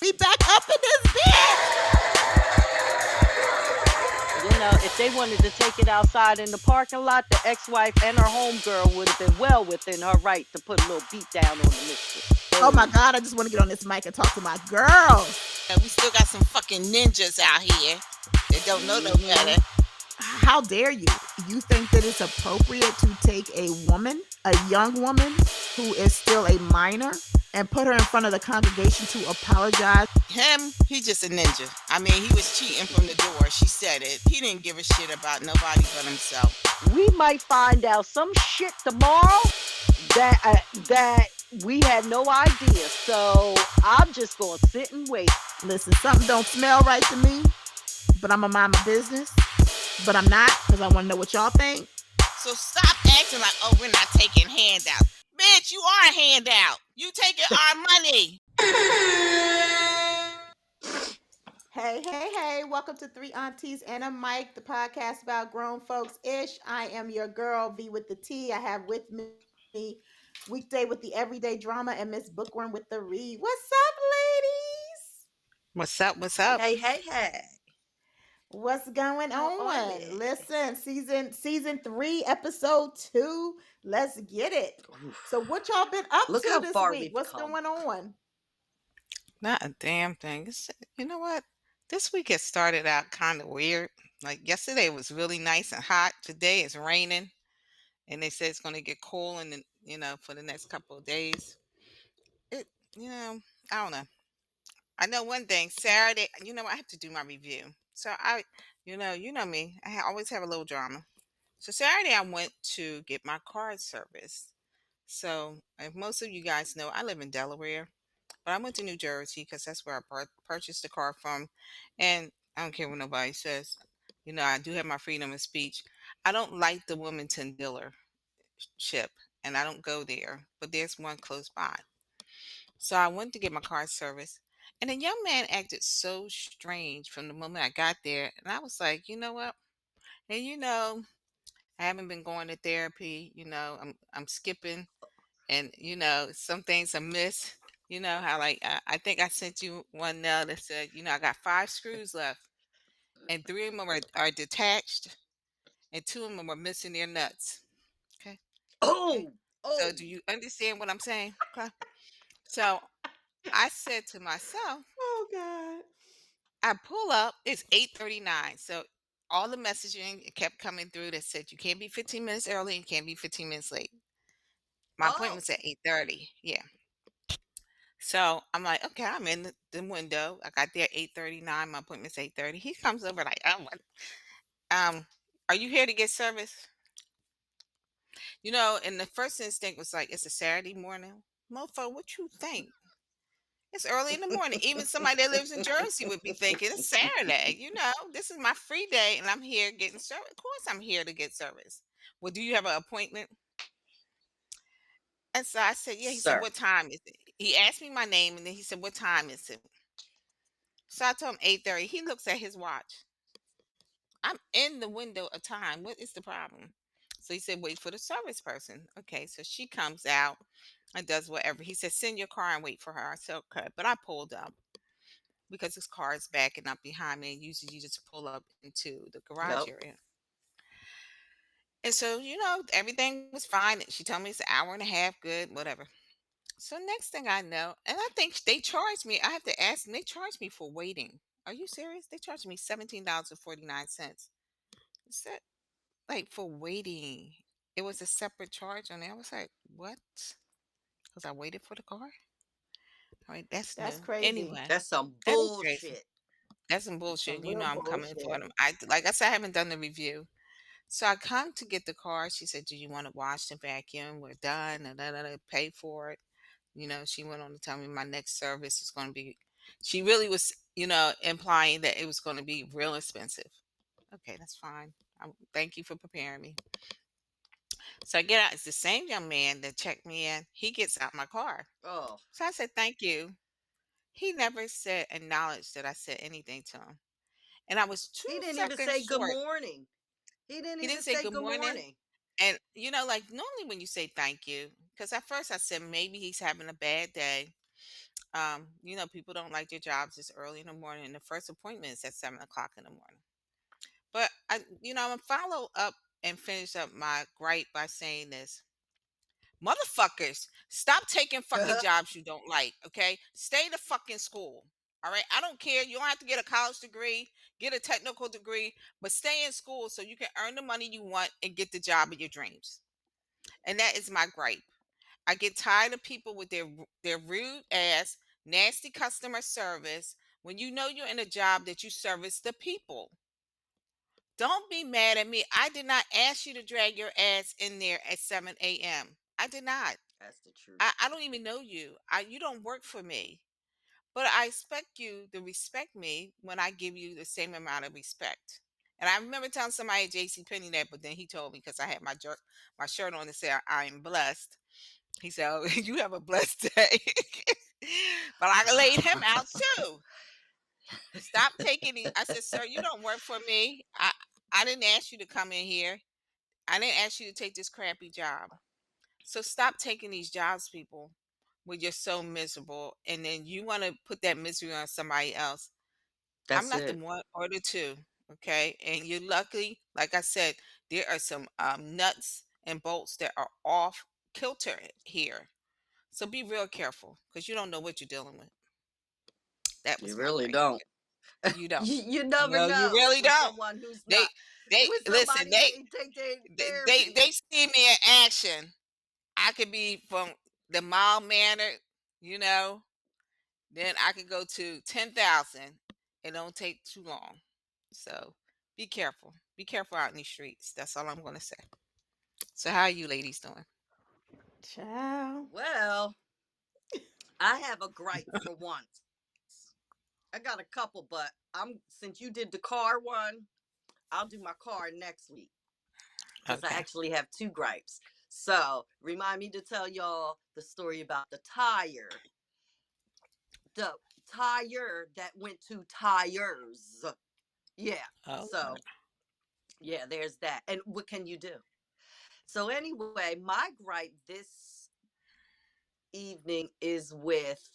We back up in this bitch. If they wanted to take it outside in the parking lot, the ex-wife and her homegirl would have been well within her right to put a little beat down on the mistress. Oh my Oh, god, I just want to get on this mic and talk to my girl. We still got some fucking ninjas out here that don't know no mm-hmm. better. How dare you? You think that it's appropriate to take a woman, a young woman who is still a minor, and put her in front of the congregation to apologize? Him, he just a ninja. I mean, he was cheating from the door. She said it. He didn't give a shit about nobody but himself. We might find out some shit tomorrow that we had no idea. So I'm just gonna sit and wait. Listen, something don't smell right to me, but I'm going to mind my business. But I'm not, because I want to know what y'all think. So stop acting like, oh, we're not taking handouts. Bitch, you are a handout. You taking our money. Hey, hey, hey, welcome to Three Aunties and a Mic, the podcast about grown folks ish. I am your girl, V with the T. I have with me Weekday with the everyday drama and Miss Bookworm with the read. What's up, ladies? What's up? What's Hey, up? hey, hey, hey. What's going How are on? we? Listen, season 3, episode 2. Let's get it. Oof. So what y'all been up Look to how this far week? we've What's come. going on? Not a damn thing. You know what? This week has started out kind of weird. Like yesterday was really nice and hot. Today it's raining, and they say it's going to get cool in for the next couple of days. It, you know, I don't know. I know one thing. Saturday, I have to do my review. So you know me. Always have a little drama. So Saturday, I went to get my car serviced. So, if most of you guys know, I live in Delaware, but I went to New Jersey because that's where I purchased the car from. And I don't care what nobody says. I do have my freedom of speech. I don't like the Wilmington dealership, and I don't go there, but there's one close by. So I went to get my car serviced, and a young man acted so strange from the moment I got there. And I was like, you know what? And I haven't been going to therapy. I'm skipping, and some things I miss. You know how like I think I sent you one now that said I got 5 screws left, and 3 of them are detached, and 2 of them are missing their nuts. Okay, okay. Oh, So oh. do you understand what I'm saying? Okay. So I said to myself, Oh God. I pull up. It's 8:39. So all the messaging kept coming through that said you can't be 15 minutes early, you can't be 15 minutes late. My Oh. appointment's at 8:30. Yeah. So I'm like, okay, I'm in the window. I got there 8:39. My appointment's 8:30. He comes over like, oh, um, are you here to get service? And the first instinct was like, it's a Saturday morning. Mofo, what you think? It's early in the morning. Even somebody that lives in Jersey would be thinking it's Saturday. This is my free day and I'm here getting service. Of course I'm here to get service. Well, do you have an appointment? And so I said, yeah. He said, Sir. what time is it? He asked me my name and then he said, what time is it? So I told him 8:30. He looks at his watch. I'm in the window of time. What is the problem? So he said, wait for the service person. Okay, so she comes out and does whatever. He said, send your car and wait for her. I said, okay. But I pulled up because his car is backing up behind me. And usually you just pull up into the garage Yep. area. And so, everything was fine. She told me it's an hour and a half, good, whatever. So next thing I know, and I think they charged me, I have to ask them, they charged me for waiting. Are you serious? They charged me $17.49. Is that like for waiting? It was a separate charge on there. I was like, what? Because I waited for the car? All right, that's That's new. crazy. Anyway, That's some that is crazy. bullshit. That's some That's bullshit. some real I'm coming for bullshit. them. Like I said, I haven't done the review. So I come to get the car. She said, do you want to wash the vacuum? We're done. Pay for it. She went on to tell me my next service is going to be, she really was, implying that it was going to be real expensive. Okay, that's fine. Thank you for preparing me. So I get out. It's the same young man that checked me in. He gets out my car. Oh. So I said, thank you. He never said, acknowledged that I said anything to him. And I was two He didn't even seconds say good short. morning. He didn't He even didn't say say good good morning. morning. And, like normally when you say thank you, because at first I said maybe he's having a bad day. People don't like their jobs this early in the morning, and the first appointment is at 7 o'clock in the morning. But I'm gonna follow up and finish up my gripe by saying this. Motherfuckers, stop taking fucking jobs you don't like, okay? Stay the fucking school. All right. I don't care. You don't have to get a college degree, get a technical degree, but stay in school so you can earn the money you want and get the job of your dreams. And that is my gripe. I get tired of people with their rude ass, nasty customer service when you know you're in a job that you service the people. Don't be mad at me. I did not ask you to drag your ass in there at 7 a.m. I did not. That's the truth. I don't even know you. You don't work for me. But I expect you to respect me when I give you the same amount of respect. And I remember telling somebody at JC Penney that, but then he told me because I had my shirt on to say I am blessed. He said, "Oh, you have a blessed day." But I laid him out too. Stop taking it. I said, "Sir, you don't work for me. I didn't ask you to come in here. I didn't ask you to take this crappy job. So stop taking these jobs, people, when you're so miserable, and then you want to put that misery on somebody else. I'm That's not the it. one or the two, okay? And you're lucky, like I said, there are some nuts and bolts that are off kilter here. So be real careful because you don't know what you're dealing with. That You was my really gripe. don't. You don't. You never No, you know really with don't. someone who's They not, they with listen. somebody ain't take their They therapy. they see me in action. I could be from the mild mannered, you know, then I could go to 10,000. It don't take too long. So be careful. Be careful out in these streets. That's all I'm going to say. So how are you ladies doing? Child. Well, I have a gripe for once. I got a couple, but since you did the car one, I'll do my car next week because I Okay. actually have two gripes. So remind me to tell y'all the story about the tire that went to tires. Yeah. Oh, Lord. So yeah, there's that. And what can you do? So anyway, my gripe this evening is with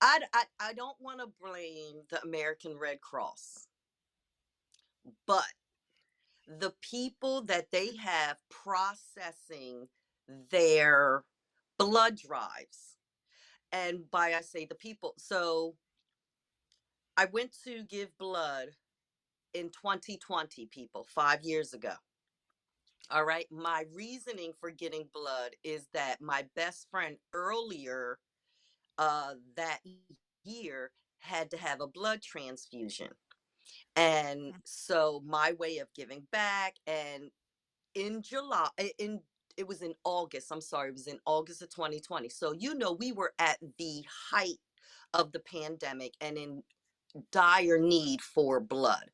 I don't want to blame the American Red Cross, but the people that they have processing their blood drives. And by I say the people, so I went to give blood in 2020, people, 5 years ago. All right. My reasoning for getting blood is that my best friend earlier that year had to have a blood transfusion. And so my way of giving back, and in July, it was in August. I'm sorry, it was in August of 2020. So we were at the height of the pandemic and in dire need for blood.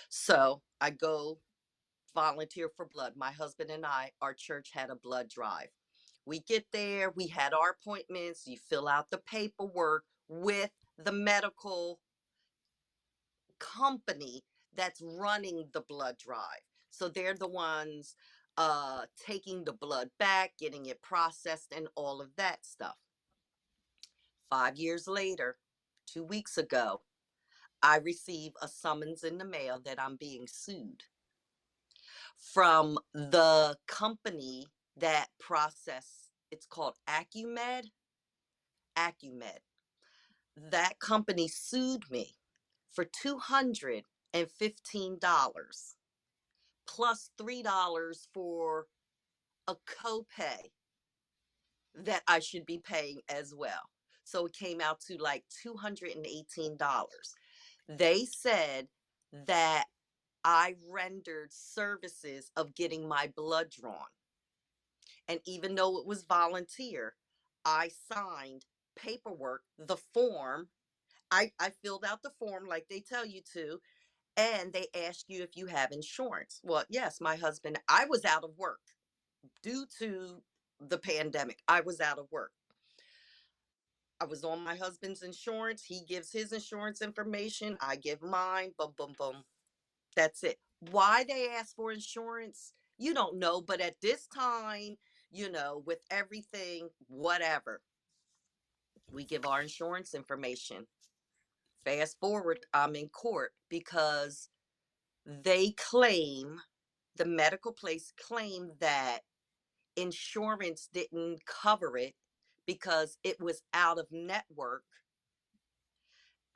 So I go volunteer for blood. My husband and I, our church had a blood drive. We get there, we had our appointments, you fill out the paperwork with the medical company that's running the blood drive. So they're the ones taking the blood back, getting it processed, and all of that stuff. 5 years later, 2 weeks ago, I receive a summons in the mail that I'm being sued from the company that process. It's called Acumed. That company sued me for $215 plus $3 for a copay that I should be paying as well. So it came out to like $218. They said that I rendered services of getting my blood drawn. And even though it was volunteer, I signed paperwork, the form. I filled out the form like they tell you to, and they ask you if you have insurance. Well, yes, my husband, I was out of work due to the pandemic. I was out of work. I was on my husband's insurance. He gives his insurance information. I give mine. Boom, boom, boom. That's it. Why they ask for insurance, you don't know. But at this time, with everything, whatever. We give our insurance information. Fast forward, I'm in court because they claim, the medical place claimed that insurance didn't cover it because it was out of network.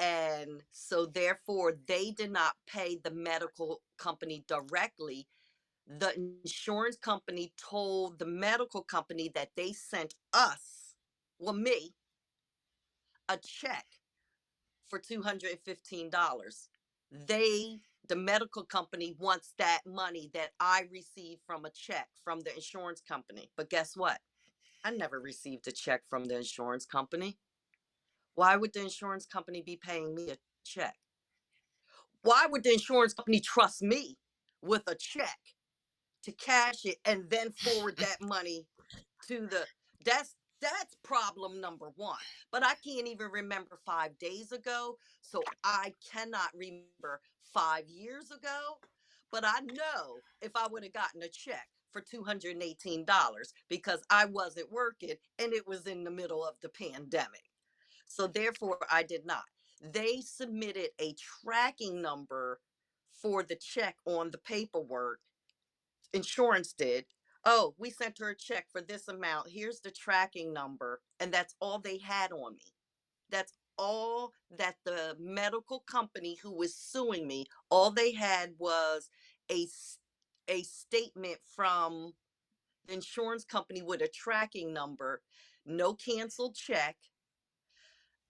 And so, therefore, they did not pay the medical company directly. The insurance company told the medical company that they sent us, well, me, a check for $215. The medical company wants that money that I received from a check from the insurance company. But guess what? I never received a check from the insurance company. Why would the insurance company be paying me a check? Why would the insurance company trust me with a check to cash it and then forward that money to the that's problem number one. But I can't even remember 5 days ago, so I cannot remember 5 years ago. But I know if I would have gotten a check for $218 because I wasn't working and it was in the middle of the pandemic. So therefore I did not. They submitted a tracking number for the check on the paperwork. Insurance did. Oh, we sent her a check for this amount. Here's the tracking number. And that's all they had on me. That's all that the medical company who was suing me, all they had was a, a statement from the insurance company with a tracking number, no canceled check.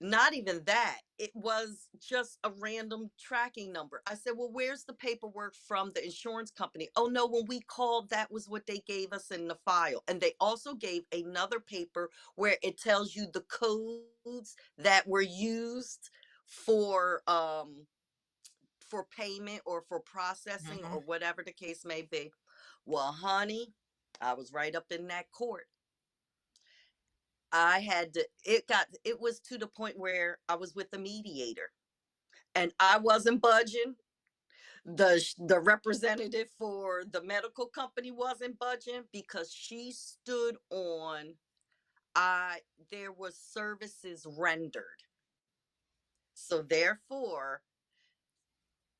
Not even that. It was just a random tracking number. I said, well, where's the paperwork from the insurance company? Oh, no, when we called, that was what they gave us in the file. And they also gave another paper where it tells you the codes that were used for payment or for processing or Mhm. whatever the case may be. Well, honey, I was right up in that court. I had to, it was to the point where I was with the mediator and I wasn't budging. The representative for the medical company wasn't budging because she stood on, I there was services rendered. So therefore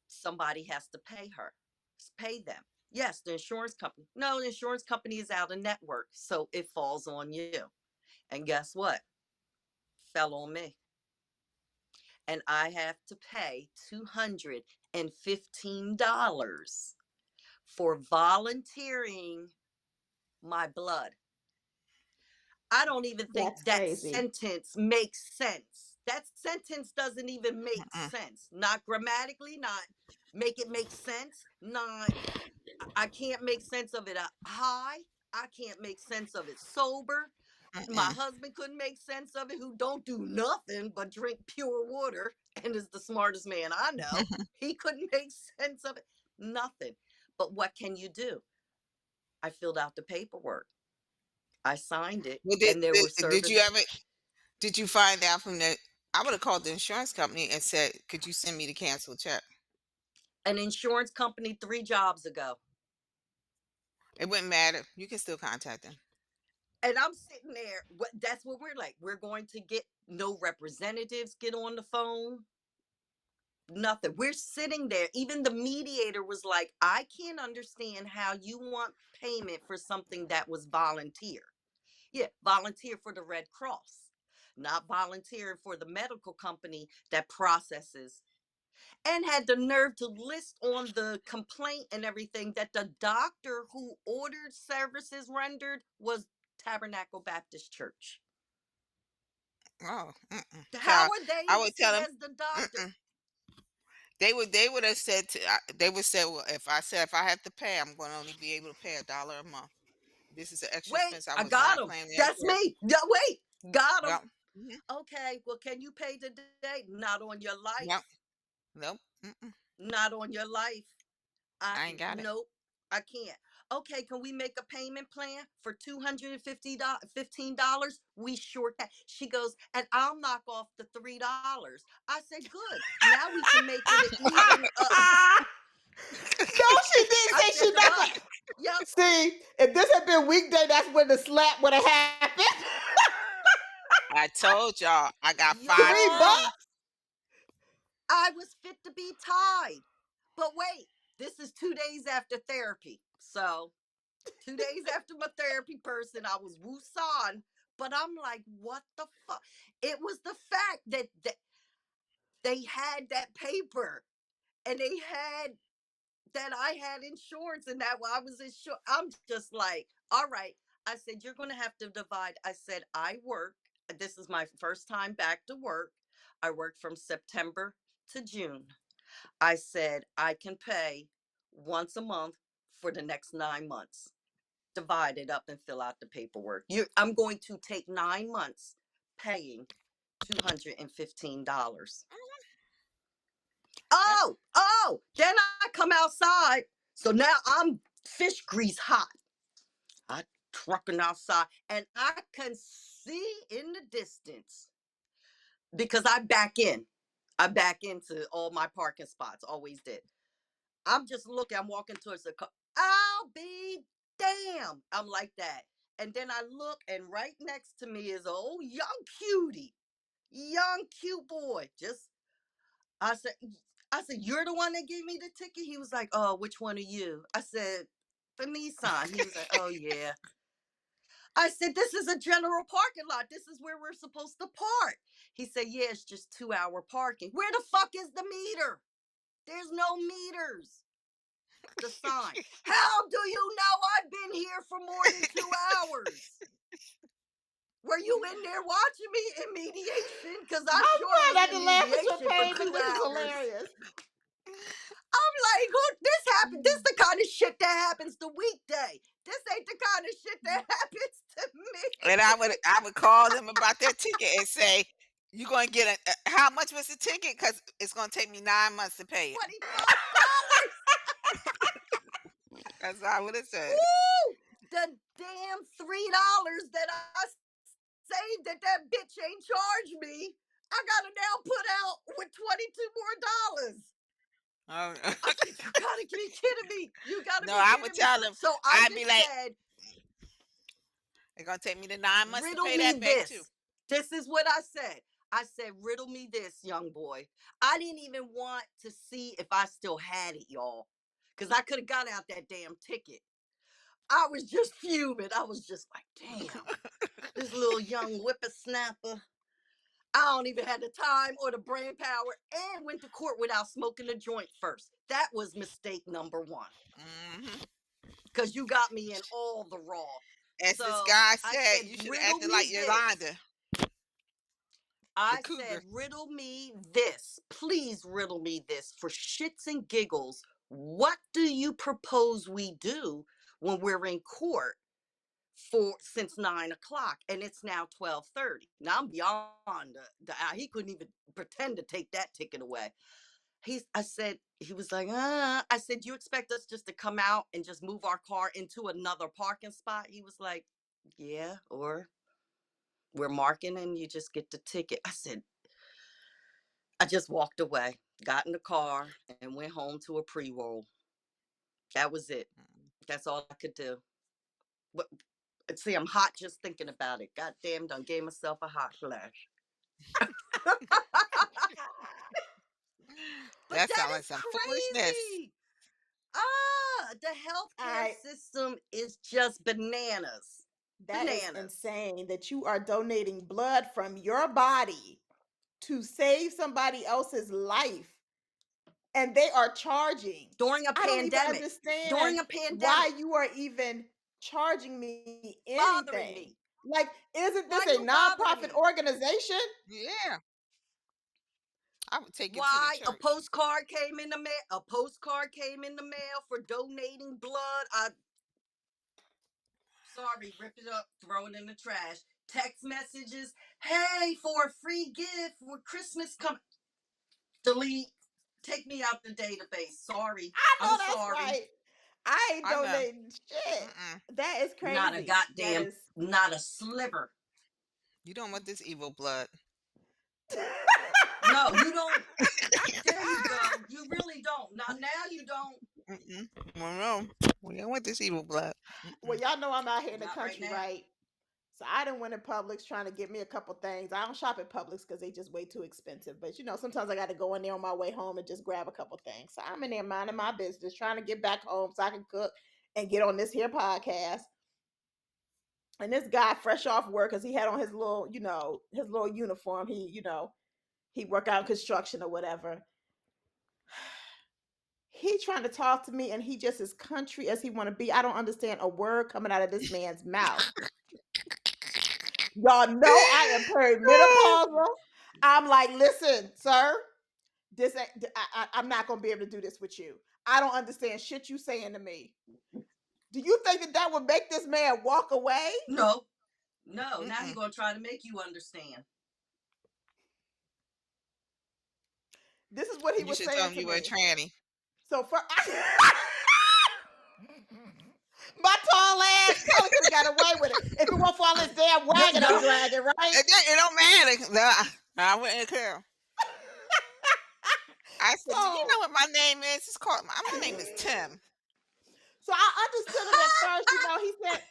somebody has to pay her. Pay them. Yes, the insurance company. No, the insurance company is out of network, so it falls on you. And guess what? Fell on me. And I have to pay $215 for volunteering my blood. I don't even think That's that crazy. sentence makes sense. That sentence doesn't even make Mm-mm. sense. Not grammatically, not make it make sense, not I can't make sense of it high. I can't make sense of it sober. My Mm-mm. husband couldn't make sense of it, who don't do nothing but drink pure water and is the smartest man I know. He couldn't make sense of it. Nothing. But what can you do? I filled out the paperwork. I signed it, Well, and there were did you service. ever? Did you find out from the? I would have called the insurance company and said, "Could you send me the canceled check?" An insurance company 3 jobs ago. It wouldn't matter. You can still contact them. And I'm sitting there. That's what we're like. We're going to get no representatives get on the phone. Nothing. We're sitting there. Even the mediator was like, I can't understand how you want payment for something that was volunteer. Yeah, volunteer for the Red Cross, not volunteer for the medical company that processes. And had the nerve to list on the complaint and everything that the doctor who ordered services rendered was Tabernacle Baptist Church. Oh, mm-mm. How Child, are they I would tell listed them. as the doctor? Mm-mm. They would have said they would say, well, if I have to pay, I'm going to only be able to pay $1 a month. This is an extra Wait, expense I I was got not him. planning at That's work. me. Yeah, wait, got him. Yep. Mhm. Okay, well, can you pay today? Not on your life. Yep. Nope. Mm-mm. Not on your life. I I ain't got it. Nope. I can't. Okay, can we make a payment plan for $215? We sure can. She goes, and I'll knock off the $3. I said, good. Now we can make it an even. No, she didn't I say said she the not bus. gonna. Yep. See, if this had been weekday, that's when the slap would have happened. I told y'all I got five. Three Yo, bucks. I was fit to be tied. But wait, this is 2 days after therapy. So 2 days after my therapy person, I was woosan. But I'm like, what the fuck? It was the fact that they had that paper and they had that I had insurance and that I was insured. I'm just like, all right. I said, you're going to have to divide. I said, I work. This is my first time back to work. I worked from September to June. I said, I can pay once a month for the next 9 months. Divide it up and fill out the paperwork. I'm going to take 9 months paying $215. That's Then I come outside. So now I'm fish grease hot. I trucking outside and I can see in the distance because I back in. I back into all my parking spots, always did. I'm just looking, I'm walking towards the car. I'll be damn. I'm like that. And then I look, and right next to me is an old young cutie, young cute boy. I said, I said, you're the one that gave me the ticket. He was like, oh, which one are you? I said, the Nissan. He was like, oh yeah. I said, this is a general parking lot. This is where we're supposed to park. He said, yeah, it's just 2 hour parking. Where the fuck is the meter? There's no meters. The sign. How do you know I've been here for more than 2 hours? Were you in there watching me in mediation? Because I I'm sure trying was not in to laugh at your mediation for baby. two This is hours. hilarious. I'm like, who this happened? This the kind of shit that happens the weekday. This ain't the kind of shit that happens to and me. I would call them about their ticket and say, "You gonna get how much was the ticket? Because it's gonna take me 9 months to pay it." $25. That's what I would have said. Woo! The damn $3 that I saved that bitch ain't charged me. I gotta now put out with 22 more dollars. Oh, I said, you gotta be kidding me. You gotta no, be I would kidding me. tell them. So I I'd be just like, said, "It's gonna take me the 9 months to riddle pay me that back too." this. This is what I said. I said, riddle me this, young boy. I didn't even want to see if I still had it, y'all. Because I could have got out that damn ticket. I was just fuming. I was just like, damn, this little young whippersnapper. I don't even have the time or the brain power and went to court without smoking a joint first. That was mistake number one. Hmm. Because you got me in all the raw. As this So guy I said, said, you should have riddle acted like me this. Yolanda, the I said, cougar. riddle me this. Please riddle me this for shits and giggles. What do you propose we do when we're in court for since 9 o'clock and it's now 12:30? Now I'm beyond the hour. He couldn't even pretend to take that ticket away. I said, he was like, I said, you expect us just to come out and just move our car into another parking spot? He was like, yeah, or we're marking and you just get the ticket. I said, I just walked away, got in the car, and went home to a pre-roll. That was it. That's all I could do. But see, I'm hot just thinking about it. God damn, done gave myself a hot flash. But That that sounds like is some foolishness. crazy. The healthcare I system is just bananas. That is Bananas. insane that you are donating blood from your body to save somebody else's life and they are charging. During a I don't even pandemic. understand During a why pandemic. you are even charging me Bothering anything. me. Like, isn't Why this are a you bothering nonprofit me? organization? Yeah, I would take it to the Why a church. postcard came in the mail? A postcard came in the mail for donating blood. I sorry, rip it up, throw it in the trash. Text messages. Hey, for a free gift for Christmas coming. Delete. Take me out the database. Sorry. I I'm know that's sorry. right. I ain't I know. donating shit. Mm-mm. That is Not a crazy. That goddamn, is. not a sliver. You don't want this evil blood. No, you don't. There you go. You really don't. Not now you don't. Mm-mm. Well, no. We don't want this evil blood. Well, Mm-mm. y'all know I'm out here in the Not right country, now. right? So I done went in Publix trying to get me a couple things. I don't shop at Publix because they just way too expensive. But sometimes I got to go in there on my way home and just grab a couple things. So I'm in there minding my business, trying to get back home so I can cook and get on this here podcast. And this guy, fresh off work, because he had on his little uniform. He work out in construction or whatever. He trying to talk to me, and he just as country as he want to be. I don't understand a word coming out of this man's mouth. Y'all know I am perimenopausal. I'm like, listen, sir, this ain't, I'm not gonna be able to do this with you. I don't understand shit you saying to me. Do you think that would make this man walk away? No, no. Now he's Mm-mm. gonna try to make you understand. This is what he You was should tell saying him to you were a me. tranny. So for my tall ass probably could have got away with it if it weren't for all this damn wagon I'm No, dragging, right? It don't matter. No, I wouldn't care. I said, "Do you So know what my name is? It's called my name is Tim." so I understood it at first. He said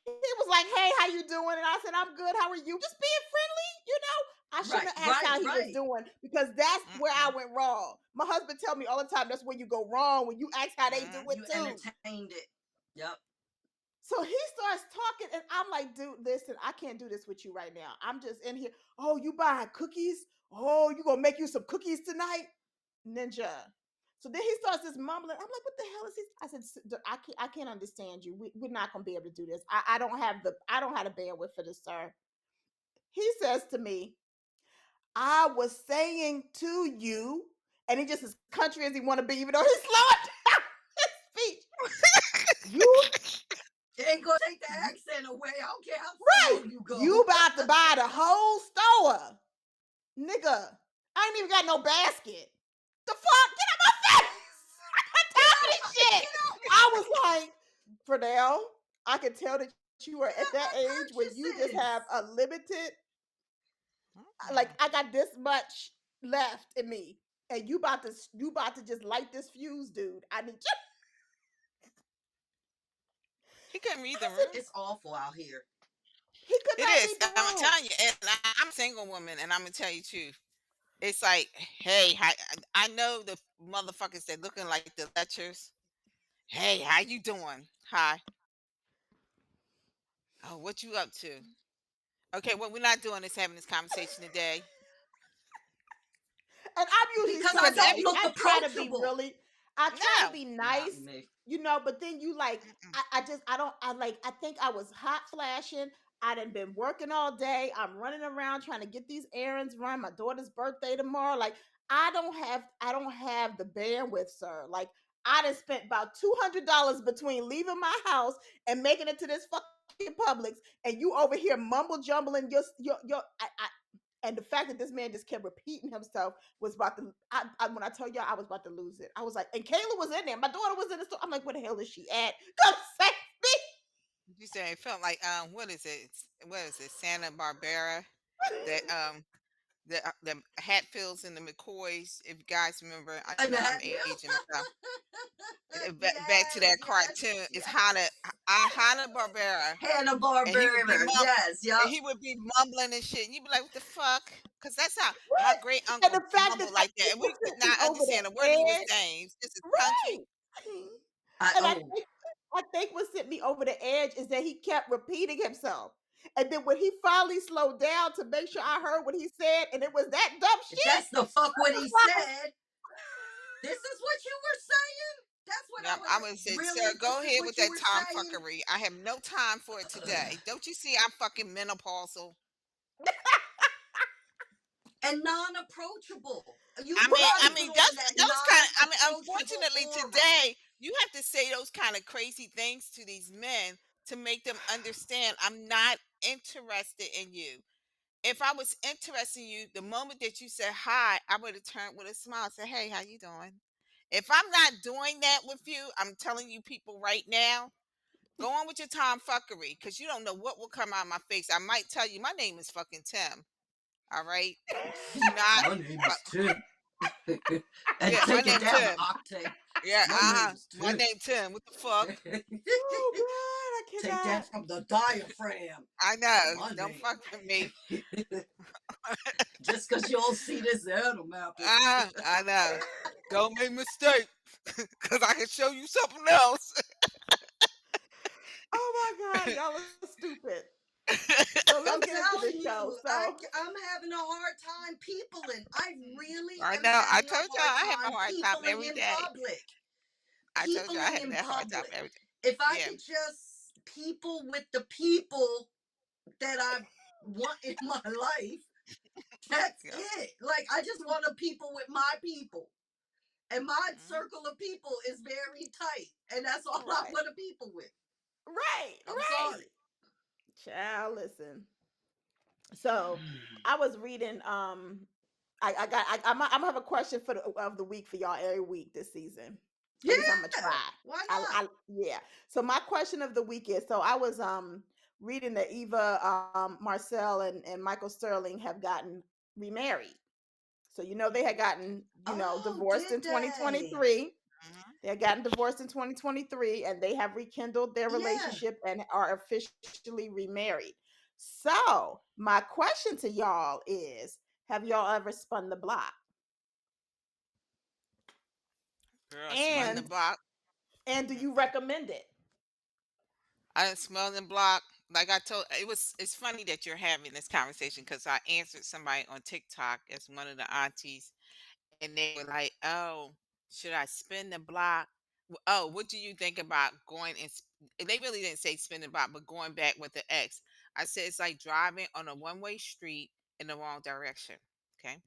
he was like, "Hey, how you doing?" And I said, "I'm good. How are you?" Just being friendly. I right, shouldn't have asked right, how he was right. doing because that's where I Mm-mm. went wrong. My husband tell me all the time that's where you go wrong when you ask how they do Mm. it You too. entertained it. Yep. So he starts talking, and I'm like, "Dude, listen, I can't do this with you right now. I'm just in here. Oh, you buying cookies? Oh, you gonna make you some cookies tonight, Ninja?" So then he starts this mumbling. I'm like, "What the hell is he?" I said, I can't understand you. We're not gonna be able to do this. I don't have the bandwidth for this, sir." He says to me, "I was saying to you," and he just as country as he want to be, even though he's slowing down his speech. You, It ain't gonna take the accent away. I don't care how right? slow you You go. about to buy the whole store, nigga. I ain't even got no basket. The fuck? Get out my face! I got Get time for out! this shit. Get out! I was like, Fernell, I can tell that you are I at got that my age where you just have purchases. a limited, like Mm-mm. I got this much left in me, and you about to just light this fuse, dude. I need you. He couldn't read I the said room. It's awful out here. he could It not is. read the I'm room. telling you, and I'm a single woman, and I'm gonna tell you too. It's like, hey, I know the motherfuckers that looking like the lectures. Hey, how you doing? Hi. Oh, what you up to? Okay, what we're not doing is having this conversation today. And I'm usually Because so I Because don't nice. look I try to be approachable. really, I try to no. be Not nice, me. but then you like, Mm-mm. I don't, I think I was hot flashing. I done been working all day. I'm running around trying to get these errands run. My daughter's birthday tomorrow. Like, I don't have the bandwidth, sir. Like, I done spent about $200 between leaving my house and making it to this fucking Publix, and you over here mumble jumbling and the fact that this man just kept repeating himself was about to. When I tell y'all, I was about to lose it. I was like, and Kayla was in there. My daughter was in the store. I'm like, where the hell is she at? Come save You say it felt like what is it? What is it? Santa Barbara. That the Hatfields and the McCoys. If you guys remember, I And know I'm that, aging myself. Back to yes, that yes, cartoon. It's yes. Hanna Barbera, Hanna and he would be Barbera. Yes, and yup. he would be mumbling and shit. And you'd be like, "What the fuck?" Because that's how my what? great And uncle the fact that mumbled like that, he and was we could sent me not over the understand a word he was edge, saying. This is country. right? I And oh, I think what sent me over the edge is that he kept repeating himself. And then when he finally slowed down to make sure I heard what he said, and it was that dumb if shit, that's the fuck I what he was like, said. This is what you were saying. That's what Now I was I'm gonna say, really. sir, This go is ahead what with you that were time saying. fuckery. I have no time for it today. Don't you see I'm fucking menopausal? And non-approachable. You I put mean, on that's that those kind of. I mean, non-approachable unfortunately, aura. today you have to say those kind of crazy things to these men to make them understand I'm not interested in you. If I was interested in you, the moment that you said hi, I would have turned with a smile and said, "Hey, how you doing?" If I'm not doing that with you, I'm telling you people right now, go on with your time fuckery because you don't know what will come out of my face. I might tell you my name is fucking Tim. All right, do not. My name Uh, is Tim. And yeah, my take it name's down an Tim. octave. Yeah, My name is my Tim. name Tim. What the fuck? Oh God, I Take cannot. that from the diaphragm. I know. My Don't name. fuck with me. Just because you don't see this animal apples. I know. Don't make mistake, cause I can show you something else. Oh my God, y'all are stupid. So let's get I'm into the telling show. you, So I'm having a hard time peopling. I really I am know. I having a told y'all hard I have a time hard time peopling every in day. public. I told you I Peopling have in that hard time public. every day. If I Yeah. could just people with the people that I want in my life, that's Yeah. it. Like, I just want to people with my people. And my Mhm. circle of people is very tight. And that's all I right, want to people with. right, I'm right. sorry. Child, listen. So I was reading. I got. I'm gonna have a question for the week for y'all every week this season. At least I'm gonna Yeah. try. Why not? Yeah. So my question of the week is: so I was reading that Eva Marcel and Michael Sterling have gotten remarried. So they had gotten Oh, divorced in did they? 2023. Mhm. They had gotten divorced in 2023, and they have rekindled their Yeah. relationship and are officially remarried. So, my question to y'all is, have y'all ever spun the block? Girl, I spun the And block. do you recommend it? I done smelled the block. Like I told, it's funny that you're having this conversation because I answered somebody on TikTok as one of the aunties, and they were like, "Oh, should I spin the block? Oh, what do you think about going and?" They really didn't say spin the block, but going back with the ex. I said it's like driving on a one-way street in the wrong direction. Okay,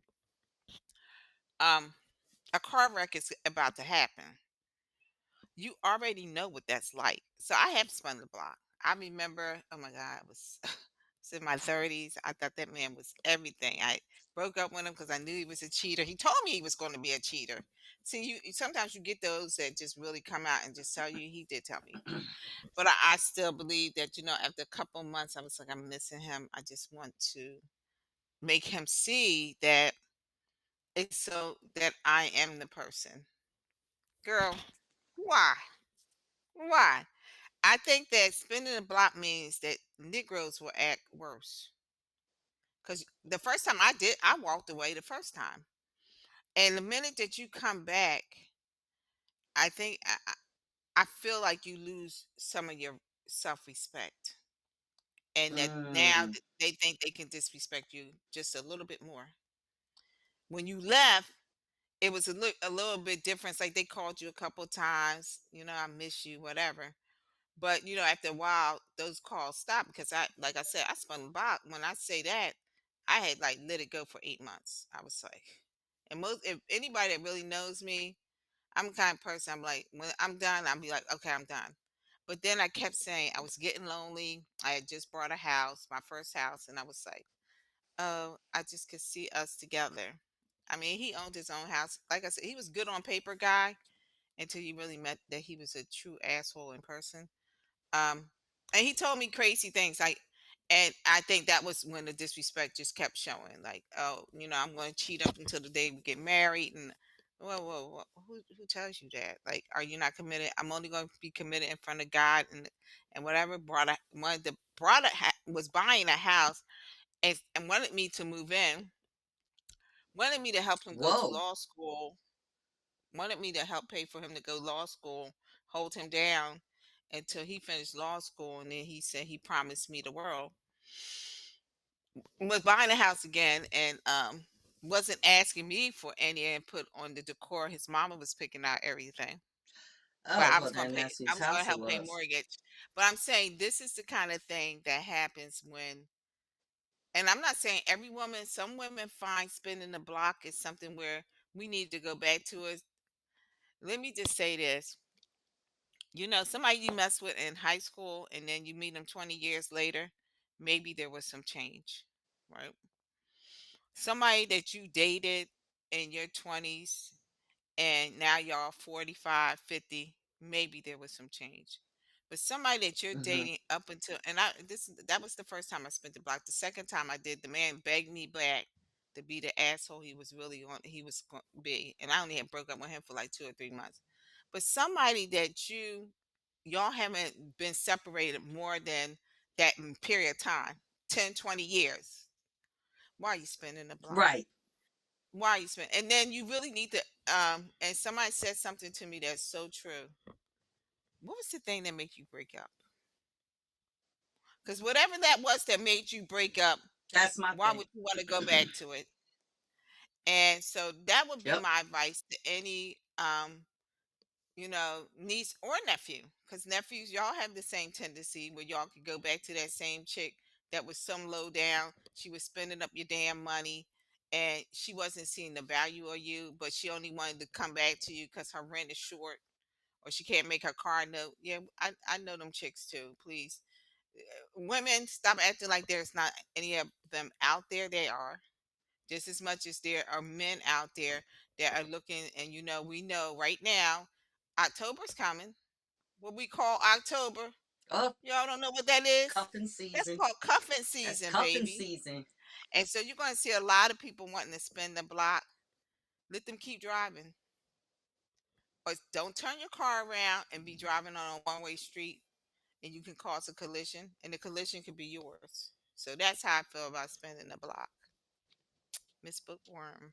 um, a car wreck is about to happen. You already know what that's like. So I have spun the block. I remember, oh my God, I was in my 30s. I thought that man was everything. I broke up with him because I knew he was a cheater. He told me he was going to be a cheater. See, sometimes you get those that just really come out and just tell you. He did tell me, but I still believe that after a couple months, I was like, I'm missing him. I just want to make him see that it's so that I am the person. Girl, why? Why? I think that spinning the block means that Negroes will act worse. Because the first time I did, I walked away the first time. And the minute that you come back, I think I feel like you lose some of your self respect. And that now Mm. they think they can disrespect you just a little bit more. When you left, it was a little bit different. It's like they called you a couple times, I miss you, whatever. But after a while, those calls stopped because like I said, I spun the block. When I say that, I had like let it go for 8 months. I was like, and if anybody that really knows me, I'm the kind of person. I'm like, when I'm done, I'll be like, okay, I'm done. But then I kept saying I was getting lonely. I had just bought a house, my first house, and I was like, oh, I just could see us together. I mean, he owned his own house. Like I said, he was good on paper, guy, until you really met that he was a true asshole in person. Um, and he told me crazy things. And I think that was when the disrespect just kept showing. Like, oh, I'm going to cheat up until the day we get married. And whoa, who tells you that? Like, are you not committed? I'm only going to be committed in front of God and whatever. Was buying a house and wanted me to move in. Wanted me to help him go to Whoa. law school. Wanted me to help pay for him to go law school, hold him down until he finished law school, and then he said he promised me the world. Was buying a house again, and wasn't asking me for any input on the decor. His mama was picking out everything, but Oh, I well, was going to then pay. that's I whose was going to house it help pay was. mortgage. But I'm saying this is the kind of thing that happens when. And I'm not saying every woman. Some women find spinning the block is something where we need to go back to it. Let me just say this. Somebody you mess with in high school and then you meet them 20 years later, maybe there was some change, right? Somebody that you dated in your 20s and now y'all 45, 50, maybe there was some change. But somebody that you're Hmm. dating up until and that was the first time I spent the block. The second time I did, the man begged me back to be the asshole he was really on he was going to be. And I only had broke up with him for like 2 or 3 months. but somebody that y'all haven't been separated more than that period of time, 10, 20 years. Why are you spending the block? Right. Why are you spending? And then you really need to and somebody said something to me that's so true. What was the thing that made you break up? Because whatever that was that made you break up, That's my why thing. would you want to go back to it? And so that would be Yep. my advice to any niece or nephew. Because nephews, y'all have the same tendency where y'all could go back to that same chick that was some low down. She was spending up your damn money and she wasn't seeing the value of you, but she only wanted to come back to you because her rent is short or she can't make her car note. Yeah, I know them chicks too. Please, women, stop acting like there's not any of them out there. They are just as much as there are men out there that are looking. And we know right now October's coming, what we call October. Oh, Y'all don't know what that is? cuffing That's season. called cuffing That's season, cuffing baby. season. And so you're going to see a lot of people wanting to spend the block. Let them keep driving, or don't turn your car around and be driving on a one-way street, and you can cause a collision, and the collision could be yours. So that's how I feel about spending the block. Miss Bookworm.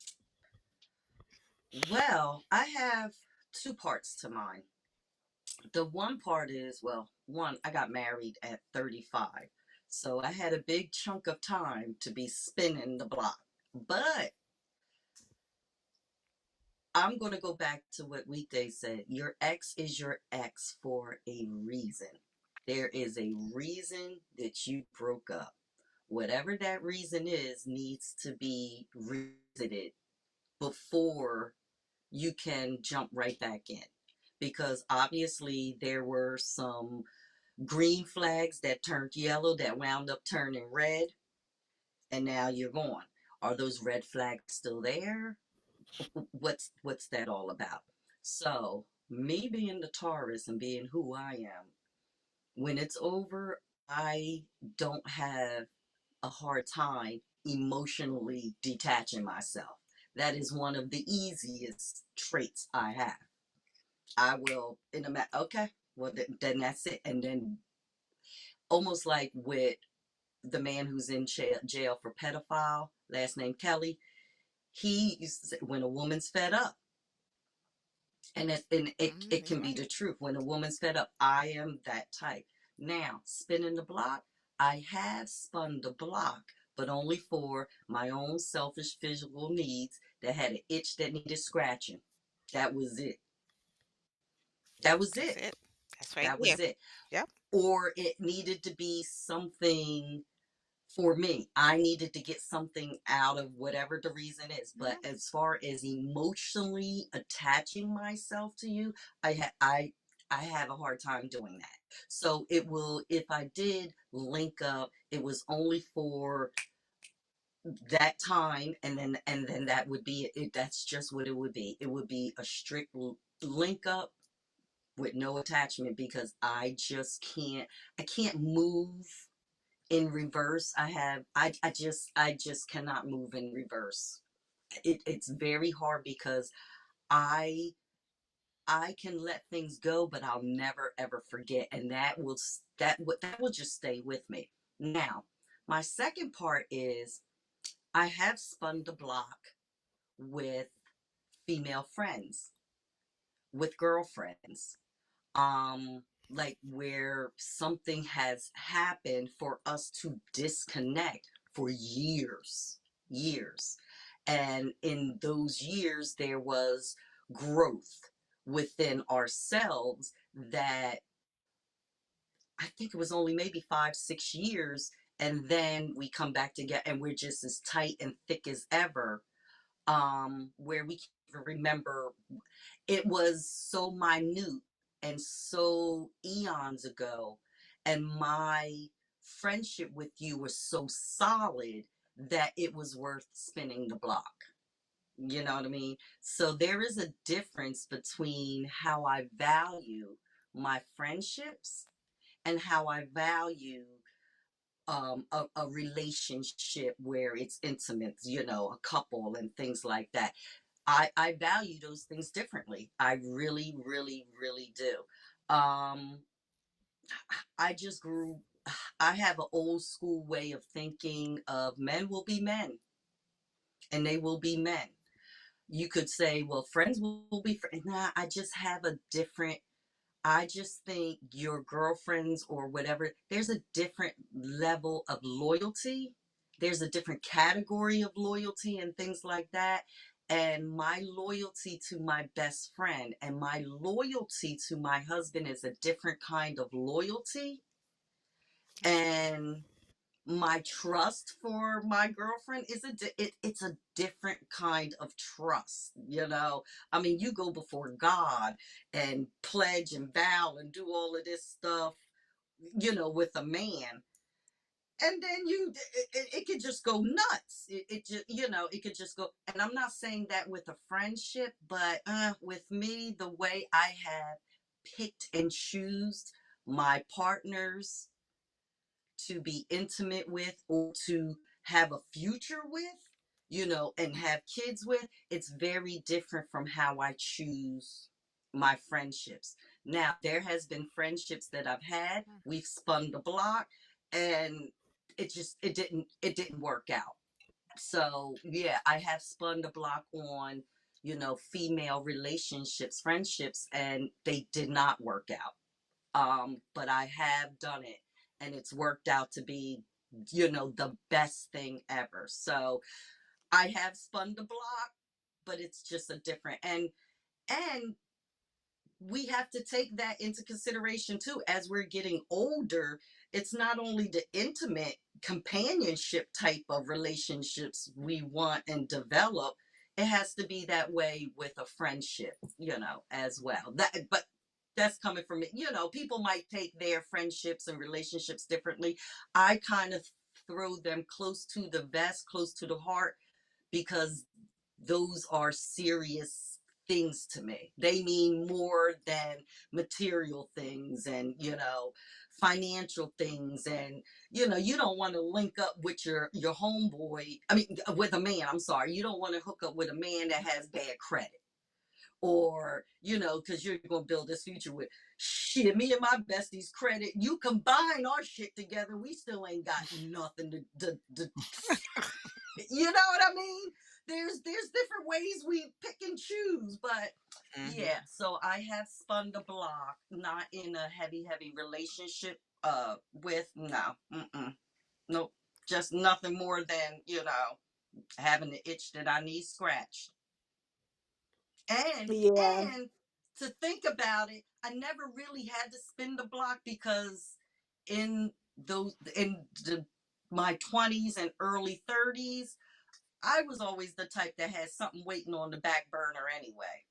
Well, I have two parts to mine. The one part is, well, one, I got married at 35. So I had a big chunk of time to be spinning the block. But I'm going to go back to what Weekday said. Your ex is your ex for a reason. There is a reason that you broke up. Whatever that reason is needs to be revisited before you can jump right back in. Because obviously there were some green flags that turned yellow that wound up turning red, and now you're gone. Are those red flags still there? What's that all about? So me being the Taurus and being who I am, when it's over, I don't have a hard time emotionally detaching myself. That is one of the easiest traits I have. I will in a okay, well then that's it. And then almost like with the man who's in jail for pedophile, last name Kelly, he used to say, when a woman's fed up, and it You're can be right. the truth. When a woman's fed up, I am that type. Now, spinning the block, I have spun the block, but only for my own selfish physical needs that had an itch that needed scratching. That was it. That was That's it. it. That's right That there. was it. Yep. Or it needed to be something for me. I needed to get something out of whatever the reason is. But Yep. as far as emotionally attaching myself to you, I have a hard time doing that. So it will, if I did link up, it was only for that time, and then that would be it. That's just what it would be. It would be a strict link up with no attachment, because I can't move in reverse. I just cannot move in reverse. It's very hard because I I can let things go, but I'll never ever forget, and that will just stay with me. Now, my second part is I have spun the block with female friends, with girlfriends, like where something has happened for us to disconnect for years, and in those years there was growth within ourselves that I think it was only maybe 5 6 years, and then we come back together and we're just as tight and thick as ever, where we can't even remember. It was so minute and so eons ago, and my friendship with you was so solid that it was worth spinning the block. You know what I mean? So there is a difference between how I value my friendships and how I value a relationship where it's intimate, a couple and things like that. I value those things differently. I really, really, really do. Um, I just grew. I have an old school way of thinking of men will be men, and they will be men. You could say, well, friends will be friends. Nah, I just have a different. I just think your girlfriends or whatever, there's a different level of loyalty. There's a different category of loyalty and things like that. And my loyalty to my best friend and my loyalty to my husband is a different kind of loyalty. And my trust for my girlfriend is it's a different kind of trust, you know. I mean, you go before God and pledge and vow and do all of this stuff, you know, with a man, and then it could just go nuts. It just, you know, it could just go. And I'm not saying that with a friendship, but with me, the way I have picked and choose my partners to be intimate with or to have a future with, you know, and have kids with, it's very different from how I choose my friendships. Now, there has been friendships that I've had, we've spun the block, and it didn't work out. So, yeah, I have spun the block on, you know, female relationships, friendships, and they did not work out. But I have done it, and it's worked out to be, you know, the best thing ever. So I have spun the block, but it's just a different, and we have to take that into consideration too as we're getting older. It's not only the intimate companionship type of relationships we want and develop, it has to be that way with a friendship, you know, as well. But that's coming from it. You know, people might take their friendships and relationships differently. I kind of throw them close to the vest, close to the heart, because those are serious things to me. They mean more than material things and, you know, financial things. And, you know, you don't want to link up with your homeboy. I mean, with a man, I'm sorry. You don't want to hook up with a man that has bad credit, or, you know, because you're going to build this future with shit. Me and my besties credit, you combine our shit together, we still ain't got nothing to you know what I mean? There's different ways we pick and choose, but Mhm. yeah. So I have spun the block, not in a heavy relationship. With no, nope, just nothing more than, you know, having the itch that I need scratched. And Yeah. and to think about it, I never really had to spin the block because in my 20s and early 30s, I was always the type that had something waiting on the back burner anyway,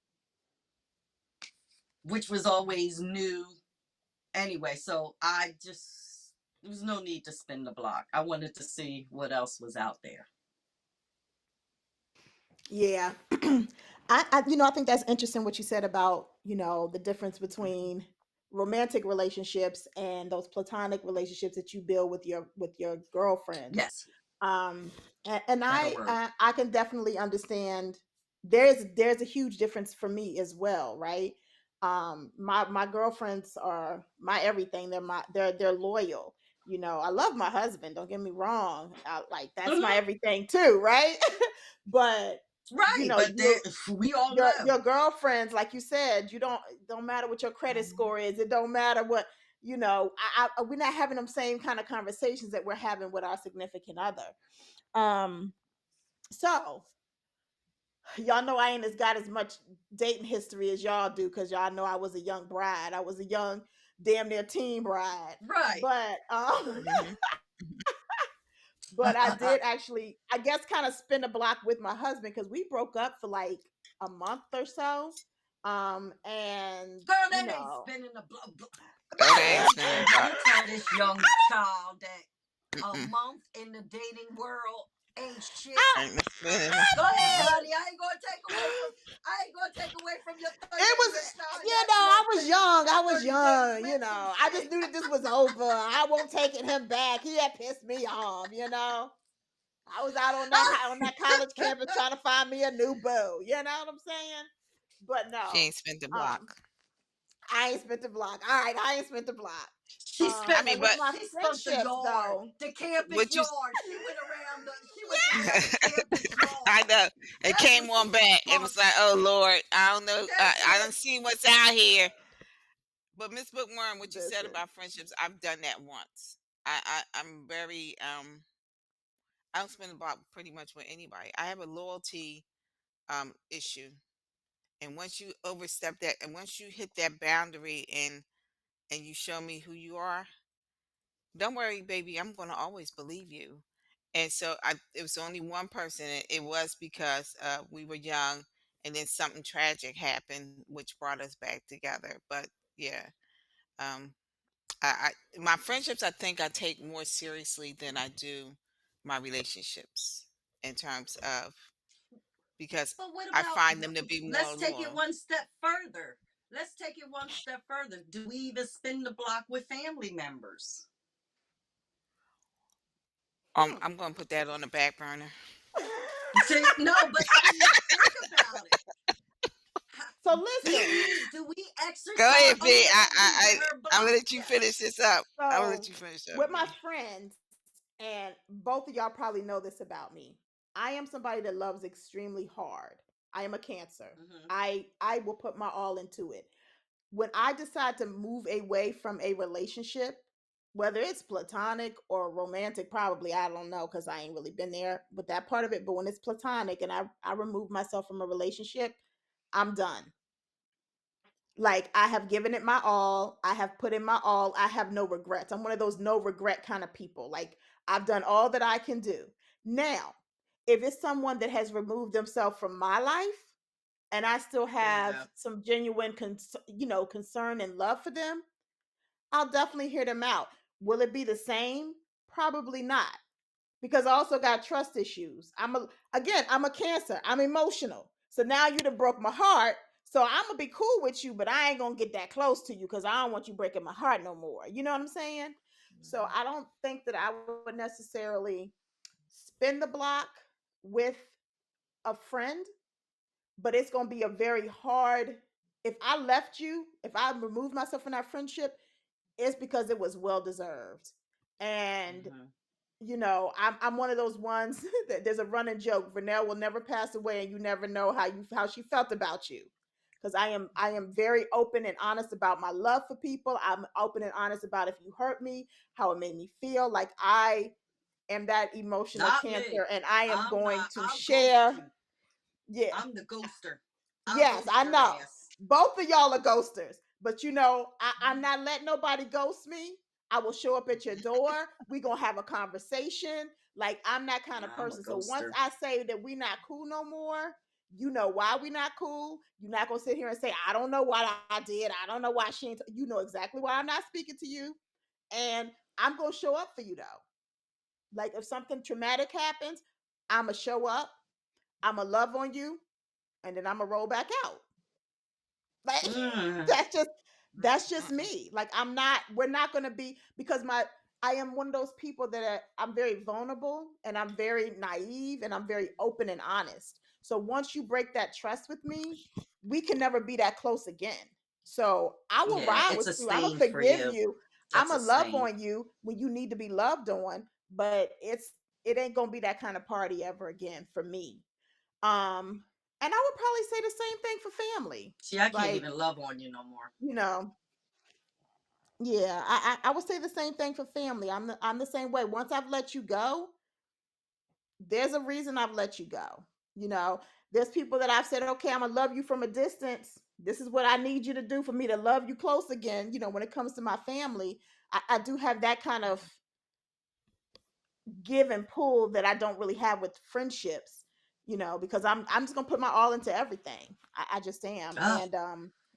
which was always new anyway. So there was no need to spin the block. I wanted to see what else was out there. Yeah. I think that's interesting what you said about, the difference Mhm. between romantic relationships and those platonic relationships that you build with your girlfriends. Yes, And that'll I work. I can definitely understand there's a huge difference for me as well, right? My girlfriends are my everything. They're loyal. I love my husband, don't get me wrong. Like that's my Hmm. everything too, right? But you Right, know, but you we all your know. girlfriends, like you said, don't matter what your credit Mhm. score is. It don't matter what, we're not having them same kind of conversations that we're having with our significant other. um so y'all know I ain't as got as much dating history as y'all do, because y'all know I was a young bride. I was a young, damn near teen bride. Right. But Mhm. but I did actually, I guess, kind of spin a block with my husband, because we broke up for like a month or so. And Girl, that ain't spinning the block. Oh, they ain't You spinning tell the block. you tell this young child that a Mm-mm. month in the dating world ain't shit. Ain't no spinning. Go ahead, honey. I ain't gonna take away from your it 38 was, year child. That I month was young. that I was 30 days young. meant some I just shit. knew that this was over. I won't taking him back. He had pissed me off. I was out on that college campus trying to find me a new boo. You know what I'm saying? But She no, ain't spent the um, block. I ain't spent the block. All right, I ain't spent the block. She I spent mean, But with but my she spent the friendships yard, though, the campus what you yard. She went around the campus I yard. know. It That's came what she on back. It spent. was like, oh Lord, I don't know. That's I it. don't see what's out here. But Miss Bookworm, what you said listen. about friendships, I've done that once. I'm very I don't spend about pretty much with anybody. I have a loyalty issue. And once you overstep that and once you hit that boundary and you show me who you are, don't worry, baby, I'm gonna always believe you. And so it was only one person, and it was because we were young, and then something tragic happened, which brought us back together. But yeah, um, my friendships, I think I take more seriously than I do my relationships in terms of because But what I about? find them to be more Let's take it loyal. one step further. Let's take it one step further. Do we even spin the block with family members? Hmm. I'm gonna put that on the back burner. See, no, but I mean, think about it. So Do listen. we Go exercise? ahead, Oh B. yeah, let's keep it her I'm gonna block. let you finish Yes. this up. I'm gonna let So you finish up, with my B. friends, and both of y'all probably know this about me. I am somebody that loves extremely hard. I am a cancer. Hmm. I will put my all into it. When I decide to move away from a relationship, whether it's platonic or romantic, probably I don't know because I ain't really been there with that part of it. But when it's platonic and I remove myself from a relationship, I'm done. Like I have given it my all. I have put in my all. I have no regrets. I'm one of those no regret kind of people. Like I've done all that I can do. Now, if it's someone that has removed themselves from my life and I still There you go. have some genuine concern and love for them, I'll definitely hear them out. Will it be the same? Probably not because I also got trust issues. I'm a cancer. I'm emotional. So now you done broke my heart. So I'm gonna be cool with you, but I ain't gonna get that close to you because I don't want you breaking my heart no more. You know what I'm saying? So Mhm. I don't think that I would necessarily spin the block with a friend, but it's gonna be a very hard. If I left you, if I removed myself from that friendship, it's because it was well deserved. And Mhm. I'm one of those ones that there's a running joke. Vernell will never pass away, and you never know how she felt about you. Because I am very open and honest about my love for people. I'm open and honest about if you hurt me, how it made me feel. Like I am that emotional Not me. cancer, and I am I'm going not. to I'll ghost share. you. Yeah, I'm the ghoster. I'll yes, ghost I your know. ass. Both of y'all are ghosters, but I'm not letting nobody ghost me. I will show up at your door. We gonna have a conversation. Like I'm that kind of Nah, I'm a person. So once ghoster. I say that we not cool no more, you know why we not cool. You're not gonna sit here and say I don't know what I did. I don't know why she ain't. You know exactly why I'm not speaking to you, and I'm gonna show up for you though. Like if something traumatic happens, I'ma show up. I'ma love on you, and then I'ma roll back out. Like Mm. that's just that's just Mm-mm. me. Like we're not gonna be because my I am one of those people that I'm very vulnerable and I'm very naive and I'm very open and honest. So once you break that trust with me, we can never be that close again. So I will Yeah, ride it's with a you. I'm gonna stain for forgive you. you. I'm That's a gonna love stain. on you when you need to be loved on, but it ain't gonna be that kind of party ever again for me. And I would probably say the same thing for family. See, I can't Like, even love on you no more. you know, yeah, I would say the same thing for family. I'm the same way. Once I've let you go, there's a reason I've let you go. You know, there's people that I've said, okay, I'm gonna love you from a distance. This is what I need you to do for me to love you close again. You know, when it comes to my family, I do have that kind of give and pull that I don't really have with friendships, because I'm just gonna put my all into everything. I just am. Ah, And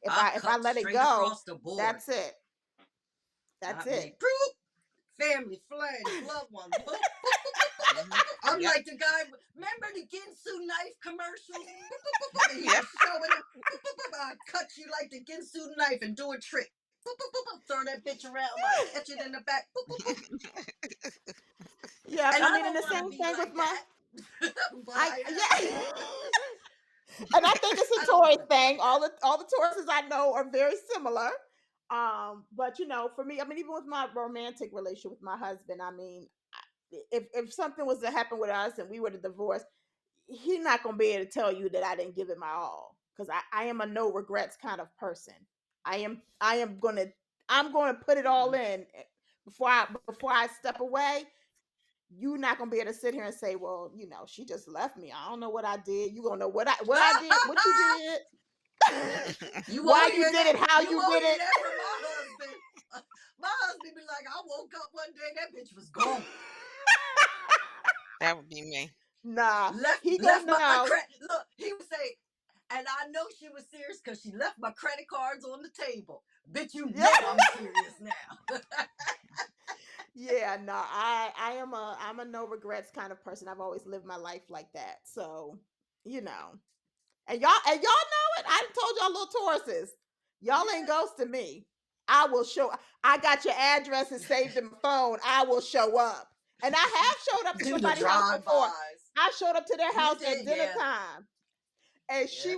if I I cut let it straight go, across the board. that's it. That's Not it. me. Boop. Family, friends, loved ones. Boop, boop, boop, boop, boop, boop, Hmm. boop, boop. I'm Yep. like the guy. Remember the Ginsu knife commercials? Boop, boop, boop, boop, and he Yep. was showing him. Boop, boop, boop, I cut you like the Ginsu knife and do a trick. Boop, boop, boop, boop. Throw that bitch around. I catch it in the back. Boop, boop, boop. Yeah, And I I mean, and don't the want to same be thing with like my, that, but I I am. yeah. And I think it's I a don't want Taurus to be thing. like that. All the Tauruses I know are very similar. But for me, I mean, even with my romantic relationship with my husband, I mean, if something was to happen with us and we were to divorce, he's not gonna be able to tell you that I didn't give it my all because I am a no regrets kind of person. I'm gonna put it all Mm-mm. in before I step away. You're not gonna be able to sit here and say, well, she just left me. I don't know what I did. You gonna know what I did, what you did, You why won't you hear did that. it, how You you won't did hear it. that from my husband. My husband be like, I woke up one day, that bitch was gone. That would be me. Nah, he Left gonna my know. credit. Look, he would say, and I know she was serious because she left my credit cards on the table. Bitch, you Yeah. know I'm serious now. Yeah, no, I'm a no regrets kind of person. I've always lived my life like that. So, you know. And y'all know it. I told y'all little Tauruses. Y'all ain't Yeah. ghosting me. I will show I got your address and saved in my phone. I will show up. And I have showed up to Do the somebody's house before. drive-bys. I showed up to their You house at did, dinner yeah. time. And Yeah.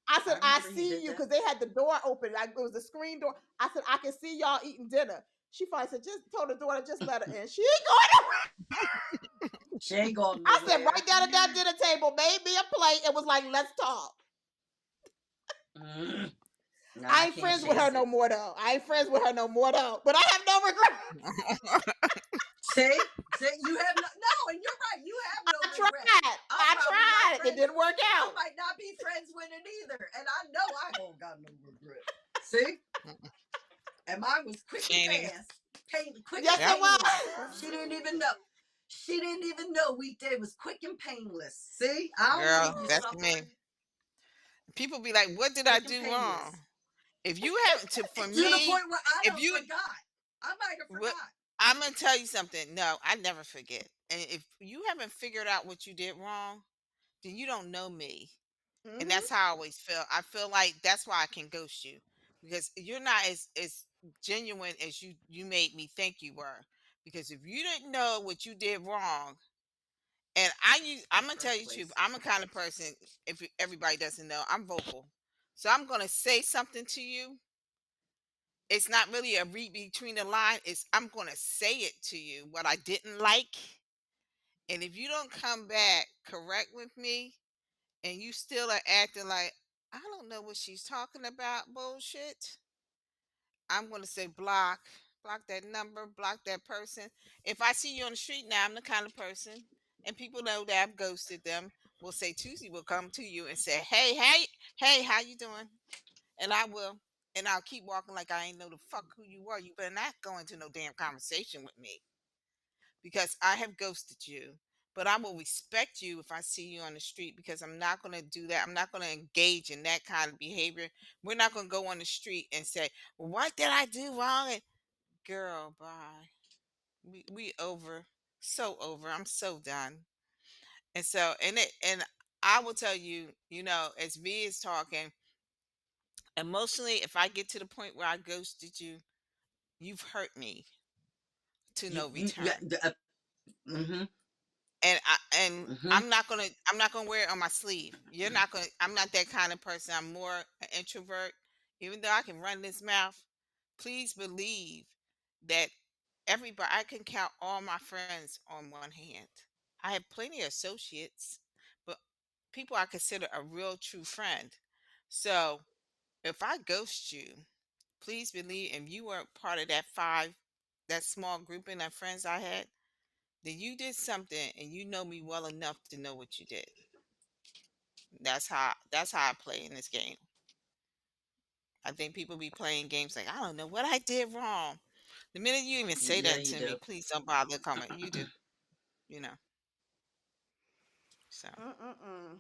I said, I I remember you see did you that. because they had the door open. Like it was a screen door. I said, I can see y'all eating dinner. She finally said, just told the daughter, just let her in. She ain't going nowhere. She ain't going I said, nowhere. right down at that dinner table, made me a plate and was like, let's talk. Mm. Nah, I I ain't can't friends with her chase no it. more though. I ain't friends with her no more though. But I have no regrets. See? See, you have no, and you're right. You have I no regrets. tried. I'm I probably not tried. It friends. didn't work I out. might not be friends with it either. And I know I don't got no regret. See? And mine was quick She and ain't even. fast. Quick and Yes, Yep. it painless. was. She didn't even know. She didn't even know weekday was quick and painless. See? I don't Girl, leave you that's me. suffering. People be like, "What did I Quick and do wrong?" painless. If you haven't, for To the me, point where I if don't you, forgot. I might have what, forgot. I'm gonna tell you something. No, I never forget. And if you haven't figured out what you did wrong, then you don't know me. And Mm-hmm. that's how I always feel. I feel like that's why I can ghost you because you're not as genuine as you made me think you were. Because if you didn't know what you did wrong, and In I'm the gonna tell first you the truth. place. I'm a kind of person. If everybody doesn't know, I'm vocal, so I'm gonna say something to you. It's not really a read between the line. It's I'm gonna say it to you what I didn't like, and if you don't come back correct with me, and you still are acting like I don't know what she's talking about, bullshit. I'm gonna say block that number, block that person. If I see you on the street now, I'm the kind of person, and people know that I've ghosted them. Will say Tuesday will come to you and say, hey, how you doing? And I will, and I'll keep walking like I ain't know the fuck who you were. You better not go into no damn conversation with me because I have ghosted you. But I will respect you if I see you on the street because I'm not going to do that. I'm not going to engage in that kind of behavior. We're not going to go on the street and say, well, what did I do wrong? And girl, bye. We over. So over. I'm so done. And so, and I will tell you, as V is talking, emotionally, if I get to the point where I ghosted you, you've hurt me to no Yeah, return. mm-hmm, And mm-hmm. I'm not gonna wear it on my sleeve. I'm not that kind of person. I'm more an introvert. Even though I can run this mouth, please believe that everybody I can count all my friends on one hand. I have plenty of associates, but people I consider a real true friend. So if I ghost you, please believe if you weren't part of that small grouping of friends I had, then you did something and you know me well enough to know what you did. That's how I play in this game. I think people be playing games like I don't know what I did wrong. The minute you even say Yeah, that you to me, do. please don't bother comment. You do, you know. So Mm-mm-mm.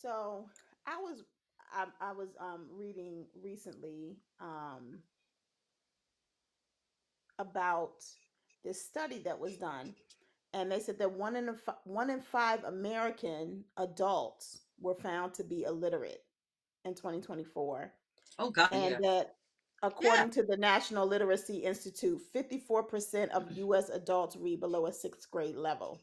So I was I was reading recently about this study that was done, and they said that 1 in 5 American adults were found to be illiterate in 2024, Oh God, and yeah. that Yeah. According to the National Literacy Institute, 54% of US adults read below a sixth grade level.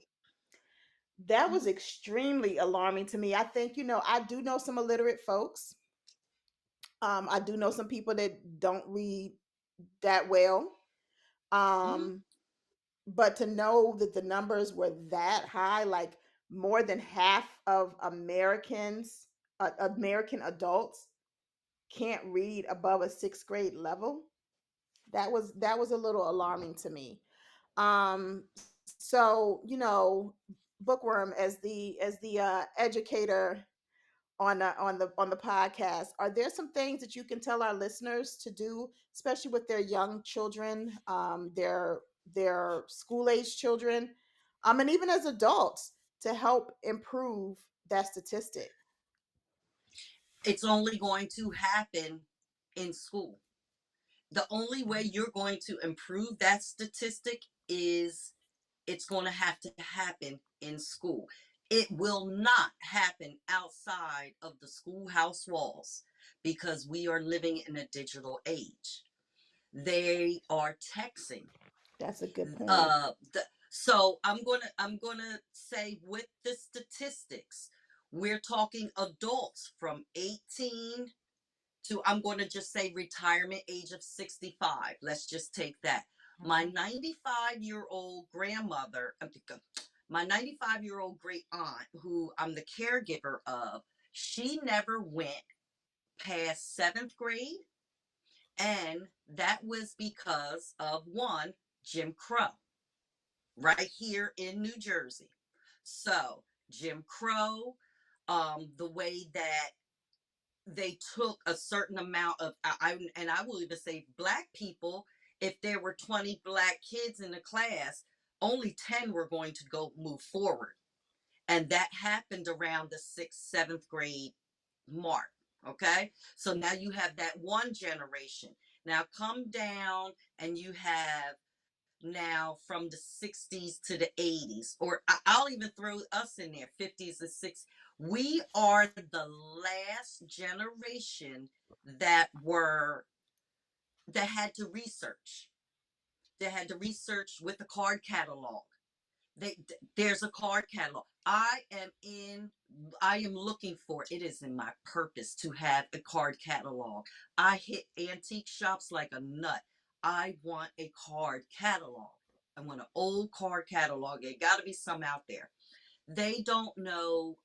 That was Mhm. extremely alarming to me. I think, I do know some illiterate folks. I do know some people that don't read that well. Mhm. Um, but to know that the numbers were that high, like more than half of American adults can't read above a sixth grade level, that was a little alarming to me. So Bookworm, as the educator on the podcast, are there some things that you can tell our listeners to do, especially with their young children, their school age children, and even as adults, to help improve that statistic? It's only going to happen in school. The only way you're going to improve that statistic is it's going to have to happen in school. It will not happen outside of the schoolhouse walls because we are living in a digital age. They are texting. That's a good point. So I'm gonna say with the statistics, we're talking adults from 18 to, I'm going to just say, retirement age of 65. Let's just take that. My Mhm. 95-year-old grandmother, my 95-year-old great aunt, who I'm the caregiver of, she never went past seventh grade. And that was because of one, Jim Crow, right here in New Jersey. So, Jim Crow, the way that they took a certain amount of, and I will even say black people, if there were 20 black kids in the class, only 10 were going to go move forward. And that happened around the 6th, 7th grade mark. Okay. So now you have that one generation. Now come down and you have now from the 60s to the 80s, or I'll even throw us in there, 50s and 60s. We are the last generation that were that had to research. They had to research with the card catalog. There's a card catalog. I am looking for, it is in my purpose to have a card catalog. I hit antique shops like a nut. I want a card catalog. I want an old card catalog. It got to be some out there. They don't know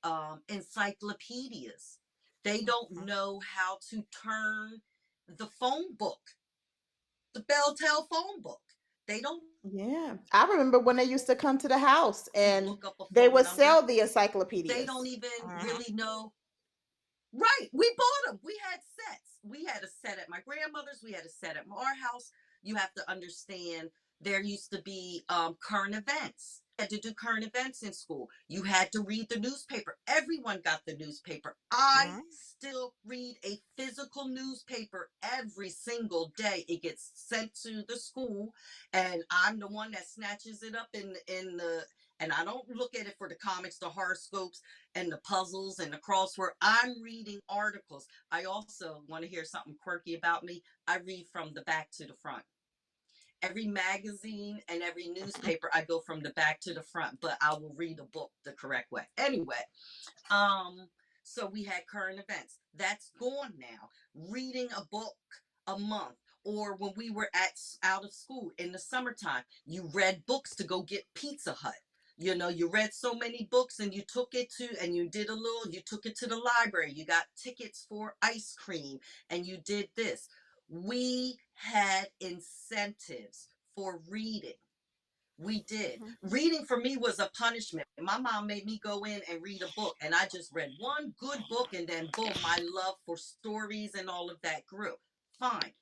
encyclopedias. They don't Mhm. know how to turn the phone book, the Belltel phone book. They don't know Yeah, I remember when they used to come to the house to and look up a they phone would number. sell the They don't encyclopedias. even Mhm. really know. Right. We bought them. We had sets. We had a set at my grandmother's. We had a set at our house. You have to understand, there used to be current events. You had to do current events in school. You had to read the newspaper. Everyone got the newspaper. I Mhm. still read a physical newspaper every single day. It gets sent to the school, and I'm the one that snatches it up in the. And I don't look at it for the comics, the horoscopes, and the puzzles and the crossword. I'm reading articles. I also want to hear something quirky about me. I read from the back to the front. Every magazine and every newspaper, I go from the back to the front, but I will read a book the correct way. Anyway, um, so we had current events. That's gone now. Reading a book a month, or when we were at out of school in the summertime, you read books to go get Pizza Hut. You know, you read so many books and you took it to, and you did a little, you took it to the library. You got tickets for ice cream and you did this. We had incentives for reading. We did. Mhm. Reading for me was a punishment. My mom made me go in and read a book, and I just read one good book, and then boom, my love for stories and all of that grew. Fine.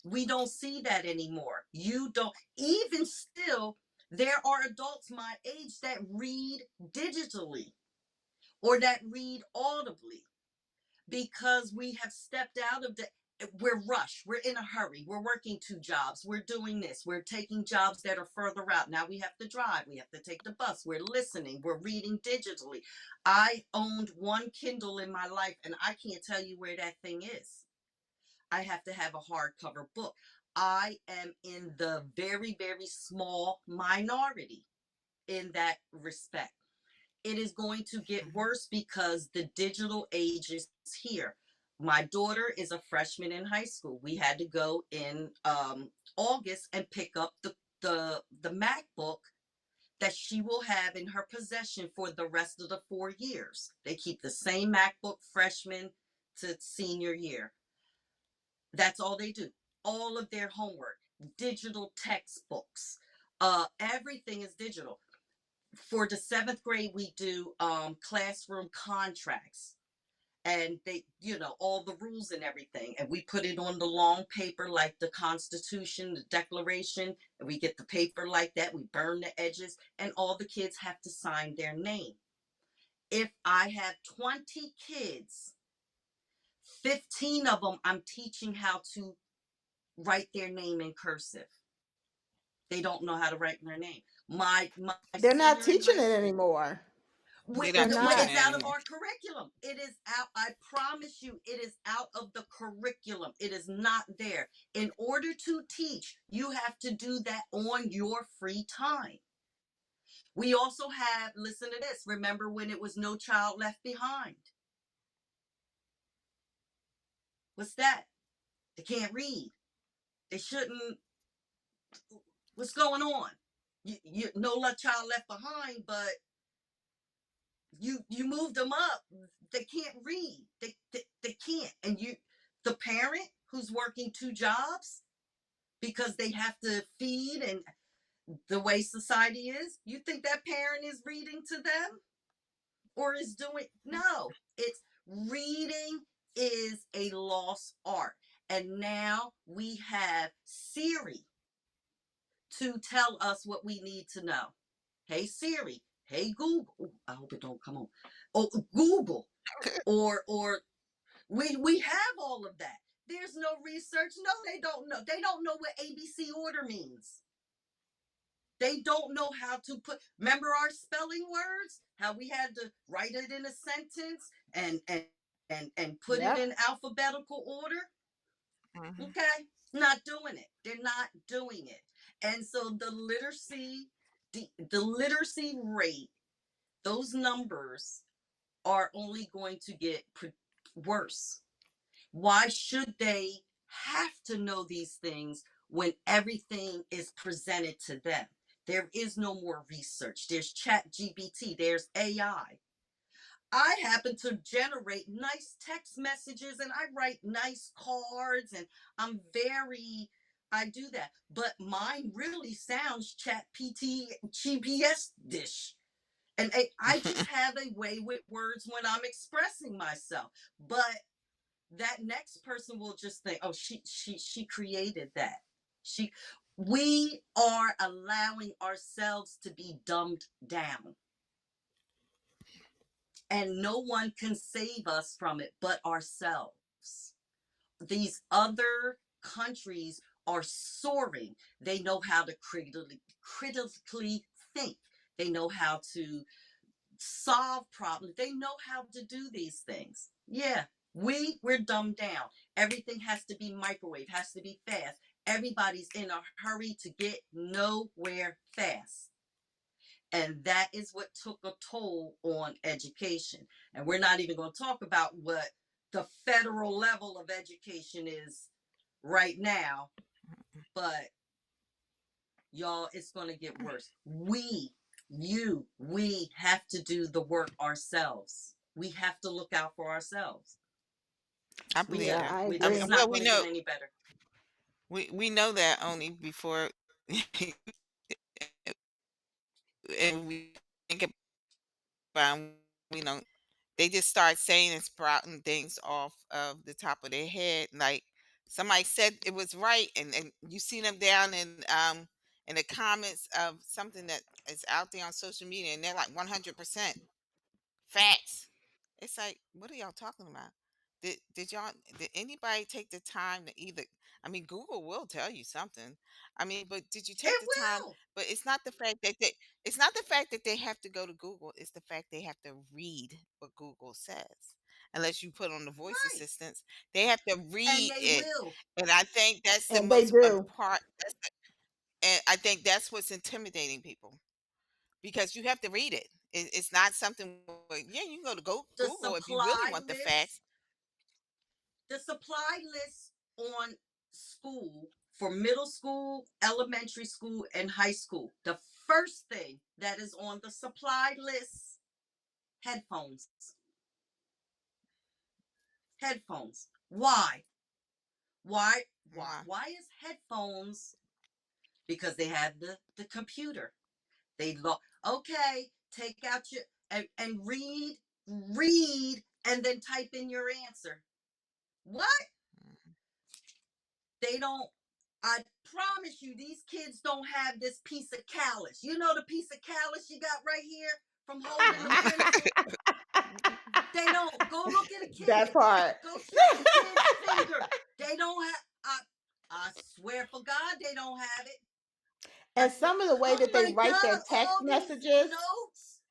We don't see that anymore. You don't, even still, there are adults my age that read digitally or that read audibly because we have stepped out of the, we're rushed, we're in a hurry, we're working two jobs, we're doing this, we're taking jobs that are further out. Now we have to drive, we have to take the bus, we're listening, we're reading digitally. I owned one Kindle in my life and I can't tell you where that thing is. I have to have a hardcover book. I am in the very, very small minority in that respect. It is going to get Mhm. worse because the digital age is here. My daughter is a freshman in high school. We had to go in August and pick up the MacBook that she will have in her possession for the rest of the 4 years. They keep the same MacBook freshman to senior year. That's all they do. All of their homework, digital textbooks, everything is digital. For the seventh grade, we do classroom contracts, and they, all the rules and everything, and we put it on the long paper like the Constitution, the Declaration, and we get the paper like that. We burn the edges, and all the kids have to sign their name. If I have 20 kids, 15 of them I'm teaching how to write their name in cursive. They don't know how to write their name. My They're not senior in teaching high it school, anymore. we, They're They're not teaching not. it's it out of anymore. our curriculum. It is out. I promise you, it is out of the curriculum. It is not there. In order to teach, you have to do that on your free time. We also have, listen to this, remember when it was No Child Left Behind? What's that? They can't read. They shouldn't. What's going on? No child left behind, but you moved them up. They can't read. They can't. And the parent who's working two jobs because they have to feed, and the way society is, you think that parent is reading to them or is doing? No, it's reading is a lost art. And now we have Siri to tell us what we need to know. Hey Siri, hey Google. Ooh, I hope it don't come on. Oh, Google, or we have all of that. There's no research. No, they don't know. They don't know what ABC order means. They don't know how to put. Remember our spelling words? How we had to write it in a sentence and put it in Yep. alphabetical order. Mhm. Okay, not doing it. They're not doing it. And so the literacy rate, those numbers are only going to get worse. Why should they have to know these things when everything is presented to them? There is no more research. There's chat GPT, there's AI. I happen to generate nice text messages and I write nice cards, and I'm very, I do that. But mine really sounds chat PT GPS dish. And I just have a way with words when I'm expressing myself. But that next person will just think, oh, she created that. She We are allowing ourselves to be dumbed down, and no one can save us from it but ourselves. These other countries are soaring. They know how to critically think. They know how to solve problems. They know how to do these things. Yeah, we're dumbed down. Everything has to be microwave, has to be fast. Everybody's in a hurry to get nowhere fast. And that is what took a toll on education. And we're not even going to talk about what the federal level of education is right now, but y'all, it's going to get worse. We have to do the work ourselves. We have to look out for ourselves. I We believe Yeah, do. that. I It's I mean, agree. well, not going to get any better. we know that only before, and we think about, we know they just start saying and sprouting things off of the top of their head. Like somebody said it was right, and you see them down in the comments of something that is out there on social media, and they're like 100% facts. It's like, what are y'all talking about? Did anybody take the time to either, I mean, Google will tell you something. I mean, but did you take It the time? will. But it's not the fact that they have to go to Google, it's the fact they have to read what Google says. unless you put on the voice Right. assistants. They have to And read they it, will. and I think that's the And they most do. part. And I think that's what's intimidating people because you have to read it. It's not something where, yeah, you can go to The Google if you really want supply the facts. list, the supply list on school for middle school, elementary school, and high school. The first thing that is on the supply list, headphones. Headphones. Why? Why? Why? Why? Why is headphones? Because they have the computer. They look okay. Take out your and read, and then type in your answer. What? Mhm. They don't. I promise you, these kids don't have this piece of callus. You know the piece of callus you got right here from holding the pencil. They don't. Go look at a That kid. part. Go check a kid's finger. They don't have. I swear for God, they don't have it. I And swear. some of the way Oh that they my write their God! text All these messages, notes.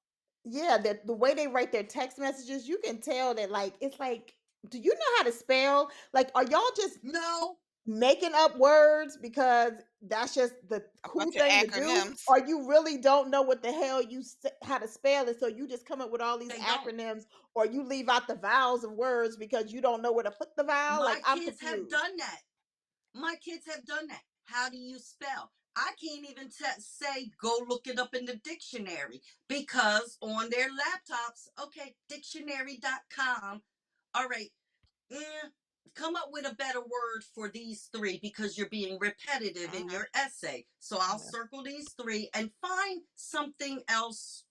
yeah, that the way they write their text messages, you can tell that like it's like, do you know how to spell? Like, are y'all just No, making up words because that's just the A cool bunch of thing to do, acronyms. or you really don't know what the hell how to spell it, so you just come up with all these they don't. acronyms, or you leave out the vowels of words because you don't know where to put the vowel. Like, My I'm kids have confused. done that. My kids have done that. How do you spell? I can't even say go look it up in the dictionary because on their laptops, okay, dictionary.com. All right, eh, come up with a better word for these three because you're being repetitive in Mhm. your essay. So I'll Yeah. circle these three and find something else.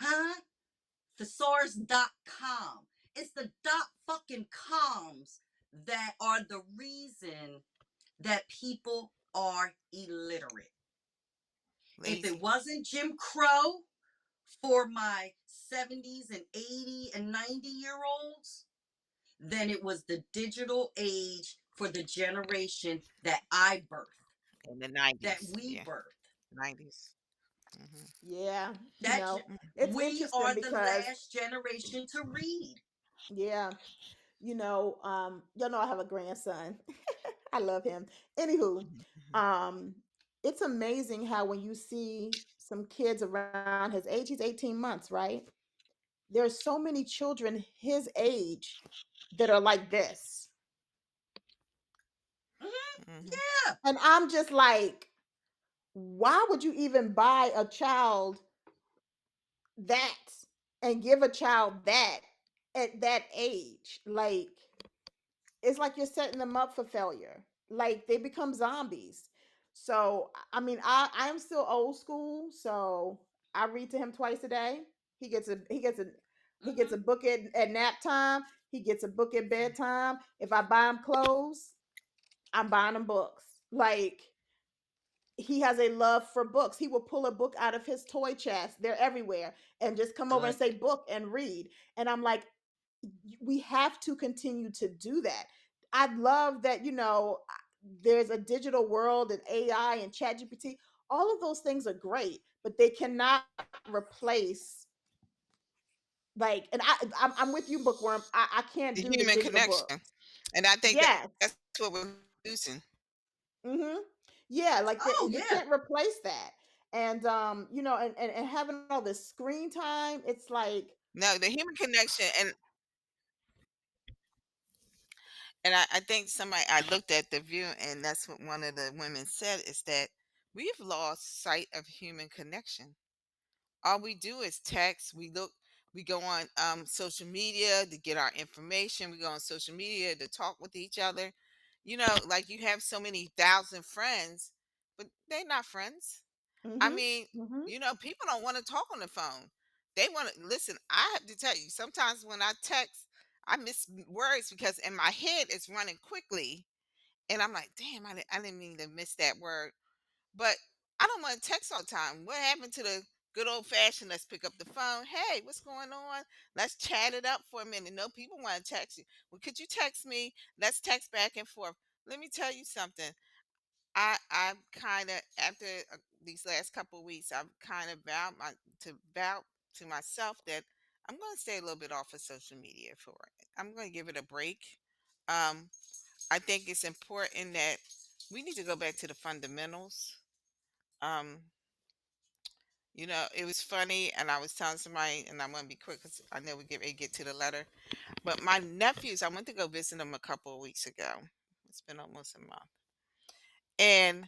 Huh? Thesaurus.com. It's the dot fucking coms that are the reason that people are illiterate. If it Lazy. wasn't Jim Crow for my 70s and 80 and 90-year-olds, then it was the digital age for the generation that I birthed, In the that 90s. we Yeah. birthed. 90s. Hmm. Yeah, That it's we interesting are the because last generation to read. yeah, y'all know I have a grandson. I love him. Anywho, Hmm. um, it's amazing how when you see some kids around his age, he's 18 months, right? There's so many children his age that are like this. Mhm. Hmm. Yeah. And I'm just like, why would you even buy a child that and give a child that at that age? Like, it's like you're setting them up for failure. Like, they become zombies. So I mean, I'm still old school, so I read to him twice a day. He gets a Mm-hmm. book at nap time. He gets a book at bedtime. If I buy him clothes, I'm buying him books. Like, he has a love for books. He will pull a book out of his toy chest. They're everywhere, and just come over and Good. say book and read. And I'm like, we have to continue to do that. I love that, there's a digital world and AI and ChatGPT. All of those things are great, but they cannot replace, like, and I'm with you, Bookworm. I can't The do the human digital connection. books. And I think Yes. that's what we're losing. Mm-hmm. Yeah, like Oh you yeah. can't replace that. And and having all this screen time, it's like, No, the human connection, and I think somebody I looked at the view, and that's what one of the women said is that we've lost sight of human connection. All we do is text. We go on social media to get our information. We go on social media to talk with each other. Like you have so many thousand friends, but they're not friends. I mm-hmm, mean, mm-hmm, people don't want to talk on the phone. They want to listen. I have to tell you, sometimes when I text, I miss words because in my head it's running quickly, and I'm like, damn, I didn't mean to miss that word. But I don't want to text all the time. What happened to the good old fashioned? Let's pick up the phone. Hey, what's going on? Let's chat it up for a minute. No, people want to text you. Well, could you text me? Let's text back and forth. Let me tell you something. I'm kind of after these last couple of weeks, I've kind of vowed to myself that I'm going to stay a little bit off of social media for it. I'm going to give it a break. Um, I think it's important that we need to go back to the fundamentals. Um, it was funny, and I was telling somebody, and I'm going to be quick because I know we get ready to get to the letter. But my nephews, I went to go visit them a couple of weeks ago. It's been almost a month, and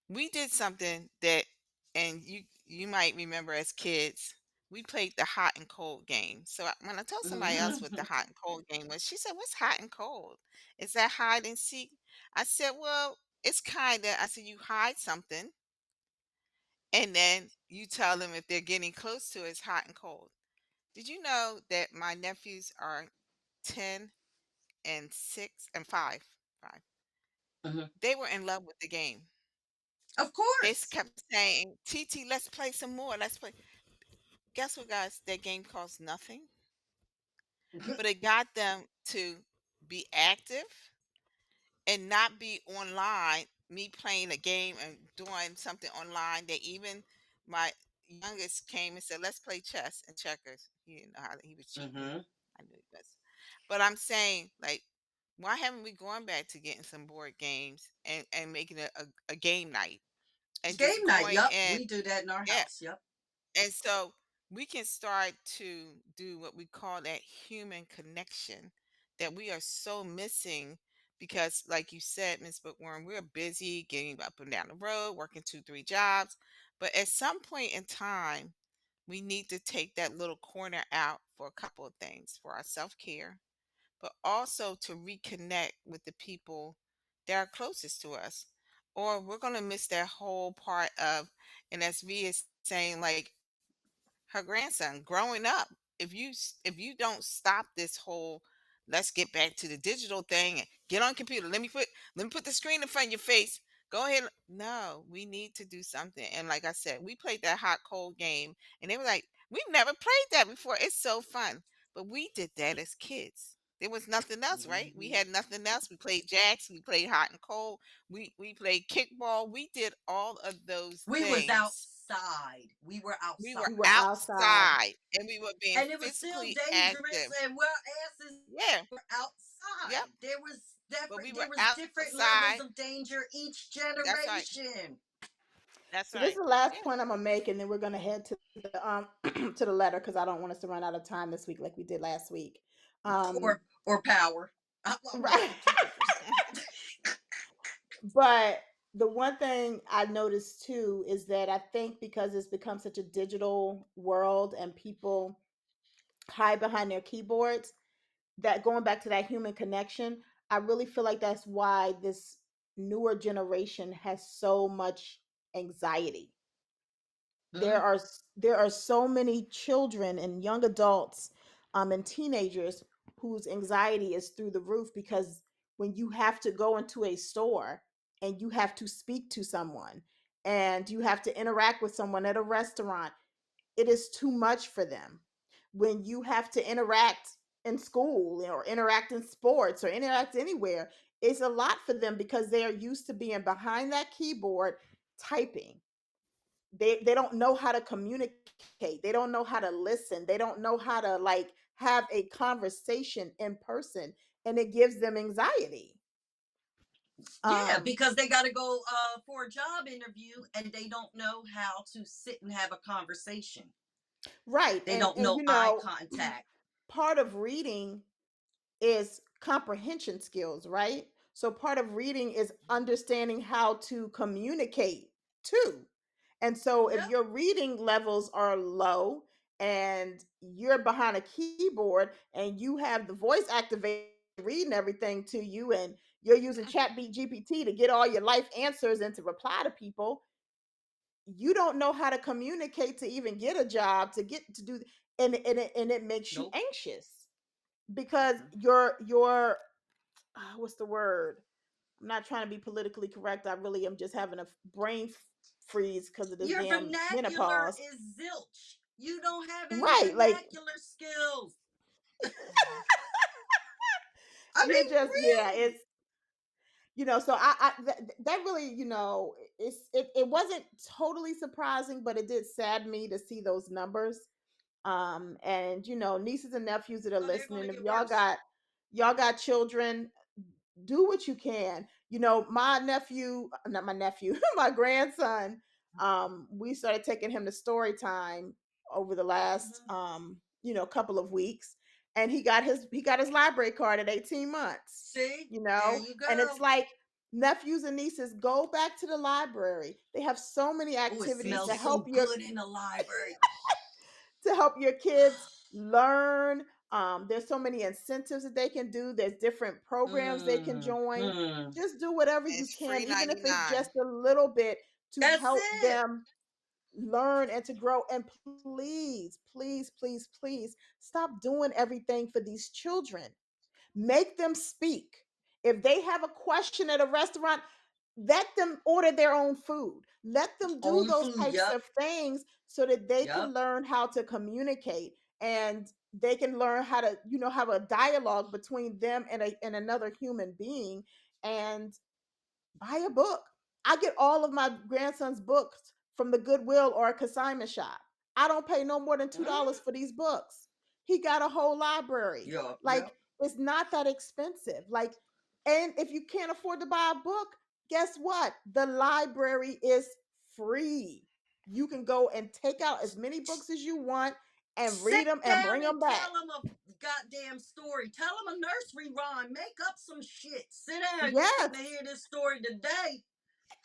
we did something that, and you might remember as kids, we played the hot and cold game. So when I told somebody else what the Mhm. hot and cold game was, she said, "What's hot and cold? Is that hide and seek?" I said, "Well, it's kind of." I said, "You hide something, and then you tell them if they're getting close to it, it's hot and cold." Did you know that my nephews are 10 and 6 and 5? 5. Mhm. They were in love with the game. Of They course. kept saying, "TT, let's play some more. Let's play." Guess what, guys? That game costs nothing, but it got them to be active and not be online. Me playing a game and doing something online. They even my youngest came and said, "Let's play chess and checkers." He didn't know how he was cheating. Mhm. I knew he was, but I'm saying, like, why haven't we gone back to getting some board games and making it a game night and just Game night. going Yup, in? we do that in our Yeah. house. Yup. And so we can start to do what we call that human connection that we are so missing because, like you said, Miss Bookworm, we're busy getting up and down the road, working two, three jobs. But at some point in time, we need to take that little corner out for a couple of things for our self care, but also to reconnect with the people that are closest to us. Or we're going to miss that whole part of, and as V is saying, like, her grandson growing up, if you don't stop this whole let's get back to the digital thing and get on computer, let me put the screen in front of your face, go ahead. No, we need to do something. And like I said, we played that hot cold game, and they were like, we've never played that before, it's so fun. But we did that as kids. There was nothing else, right? We Mhm. had nothing else. We played jacks, we played hot and cold, we played kickball, we did all of those We was things. outside. We were We were We outside. were outside. outside and we were being And it was still physically dangerous, active. and our asses Yeah. were Yep. outside. There was But we different were there was different levels outside. of danger each That's right. generation. That's So this is right. the last Yeah. point I'm gonna make, and then we're gonna head to the to the letter because I don't want us to run out of time this week like we did last week. Um, Or power. I'm going right. for two different stuff. But the one thing I noticed too is that I think because it's become such a digital world and people hide behind their keyboards, that going back to that human connection, I really feel like that's why this newer generation has so much anxiety. Mm, There are so many children and young adults and teenagers whose anxiety is through the roof because when you have to go into a store and you have to speak to someone and you have to interact with someone at a restaurant, it is too much for them. When you have to interact in school or interact in sports or interact anywhere, it's a lot for them because they are used to being behind that keyboard typing. They don't know how to communicate, they don't know how to listen, they don't know how to like have a conversation in person, and it gives them anxiety. yeah, um because they got to go for a job interview and they don't know how to sit and have a conversation. right. They and don't and know you eye know, contact. part of reading is comprehension skills, right? So part of reading is understanding how to communicate too. And so if Yep. your reading levels are low and you're behind a keyboard and you have the voice activated reading everything to you and you're using chat GPT to get all your life answers and to reply to people, you don't know how to communicate to even get a job to get to do, and it makes you Nope. anxious because Mhm. your what's the word? I'm not trying to be politically correct. I really am just having a brain freeze because of this Your damn vernacular menopause. is zilch. You don't have any Right. Like vernacular skills. Mhm. I you're mean, just, yeah, really. it's, so that really, it wasn't totally surprising, but it did sad me to see those numbers. And nieces and nephews that are Oh, they're listening, gonna if get worse. y'all got children, do what you can. My nephew, not my nephew, my grandson, we started taking him to story time over the last Hmm. couple of weeks, and he got his library card at 18 months. See, you there know you and it's go. like, nephews and nieces, go back to the library. They have so many Oh, it activities smells so good in the library. to help your kids learn. There's so many incentives that they can do. There's different programs they can join. Hmm. Just do whatever you It's can, free even if it's 99. just a little bit, to That's help it. them learn and to grow. And please, please, please, please stop doing everything for these children. Make them speak. If they have a question at a restaurant, let them order their own food. Let them do Own those food. types Yup. of things so that they Yup. can learn how to communicate, and they can learn how to, have a dialogue between them and another human being. And buy a book. I get all of my grandson's books from the Goodwill or a consignment shop. I don't pay no more than $2 Mm. for these books. He got a whole library. Yup. Like, Yup. it's not that expensive. Like, and if you can't afford to buy a book, guess what? The library is free. You can go and take out as many books as you want and Sit read them and bring down them and back. tell them a goddamn story. Tell them a nursery rhyme. Make up some shit. Sit down. You came to Yes. hear this story today.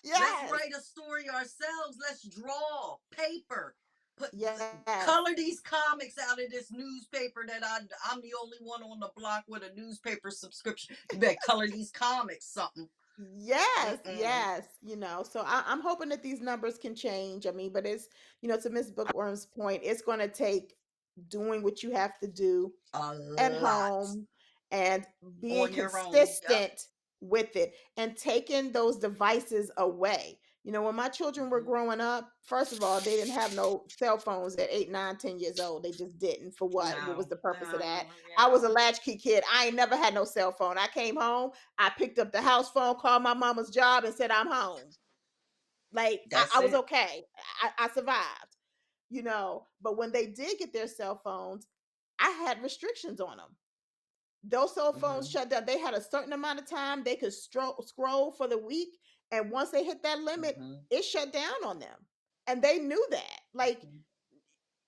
Let's Yes. write a story ourselves. Let's draw paper. Put Yes. color these comics out of this newspaper that I'm the only one on the block with a newspaper subscription. You better color these comics something. Yes, Mm-mm. yes. So I'm hoping that these numbers can change. I mean, but to Miss Bookworm's point, it's going to take doing what you have to do A at lot home and being on your own. Yep. consistent with it and taking those devices away. When my children were Hmm. growing up, first of all, they didn't have no cell phones at 8, 9, 10 years old. They just didn't. For what? What was No, the purpose of that? no, I was yeah. a latchkey kid. I ain't never had no cell phone. I came home, I picked up the house phone, called my mama's job, and said, I'm home. Like, I That's was it. okay. I survived. But when they did get their cell phones, I had restrictions on them. Those cell phones Hmm. shut down. They had a certain amount of time they could scroll for the week, and once they hit that limit, Hmm. it shut down on them. And they knew that. Like, Hmm.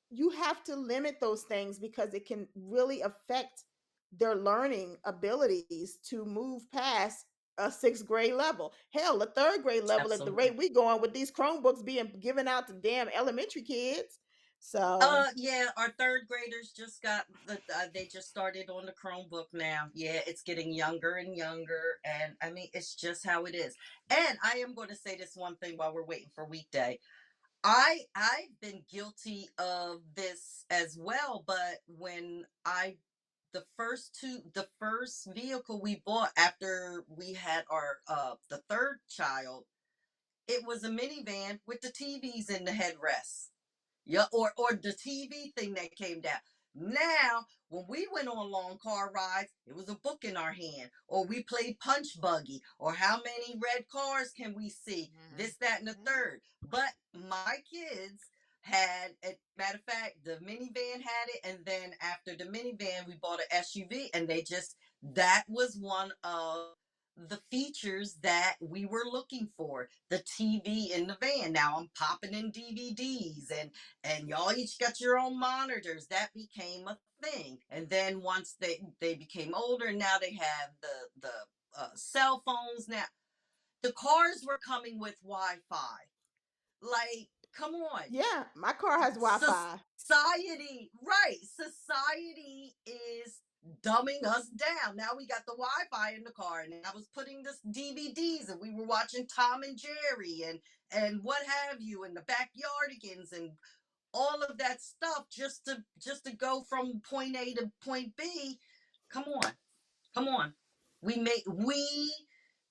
you have to limit those things because it can really affect their learning abilities to move past a sixth grade level. Hell, a third grade level at the Absolutely. rate we going with these Chromebooks being given out to damn elementary kids. So, Yeah, our third graders just got they just started on the Chromebook now. Yeah, it's getting younger and younger, and I mean, it's just how it is. And I am going to say this one thing while we're waiting for weekday. I've been guilty of this as well, but when I the first vehicle we bought after we had our the third child, it was a minivan with the TVs in the headrest. Yeah, or the TV thing that came down. Now, when we went on long car rides, it was a book in our hand, or we played punch buggy, or how many red cars can we see? Mhm. This, that, and the Mhm. third. But my kids had, a matter of fact, the minivan had it, and then after the minivan, we bought an SUV, and that was one of the features that we were looking for, the TV in the van. Now I'm popping in DVDs, and y'all each got your own monitors. That became a thing. And then once they became older, now they have the cell phones. Now the cars were coming with Wi-Fi. Like, come on. yeah, my car has Wi-Fi. Society, right? Society is dumbing us down. Now we got the Wi-Fi in the car, and I was putting this DVDs, and we were watching Tom and Jerry, and what have you, and the Backyardigans, and all of that stuff, just to go from point A to point B. Come on, come on. We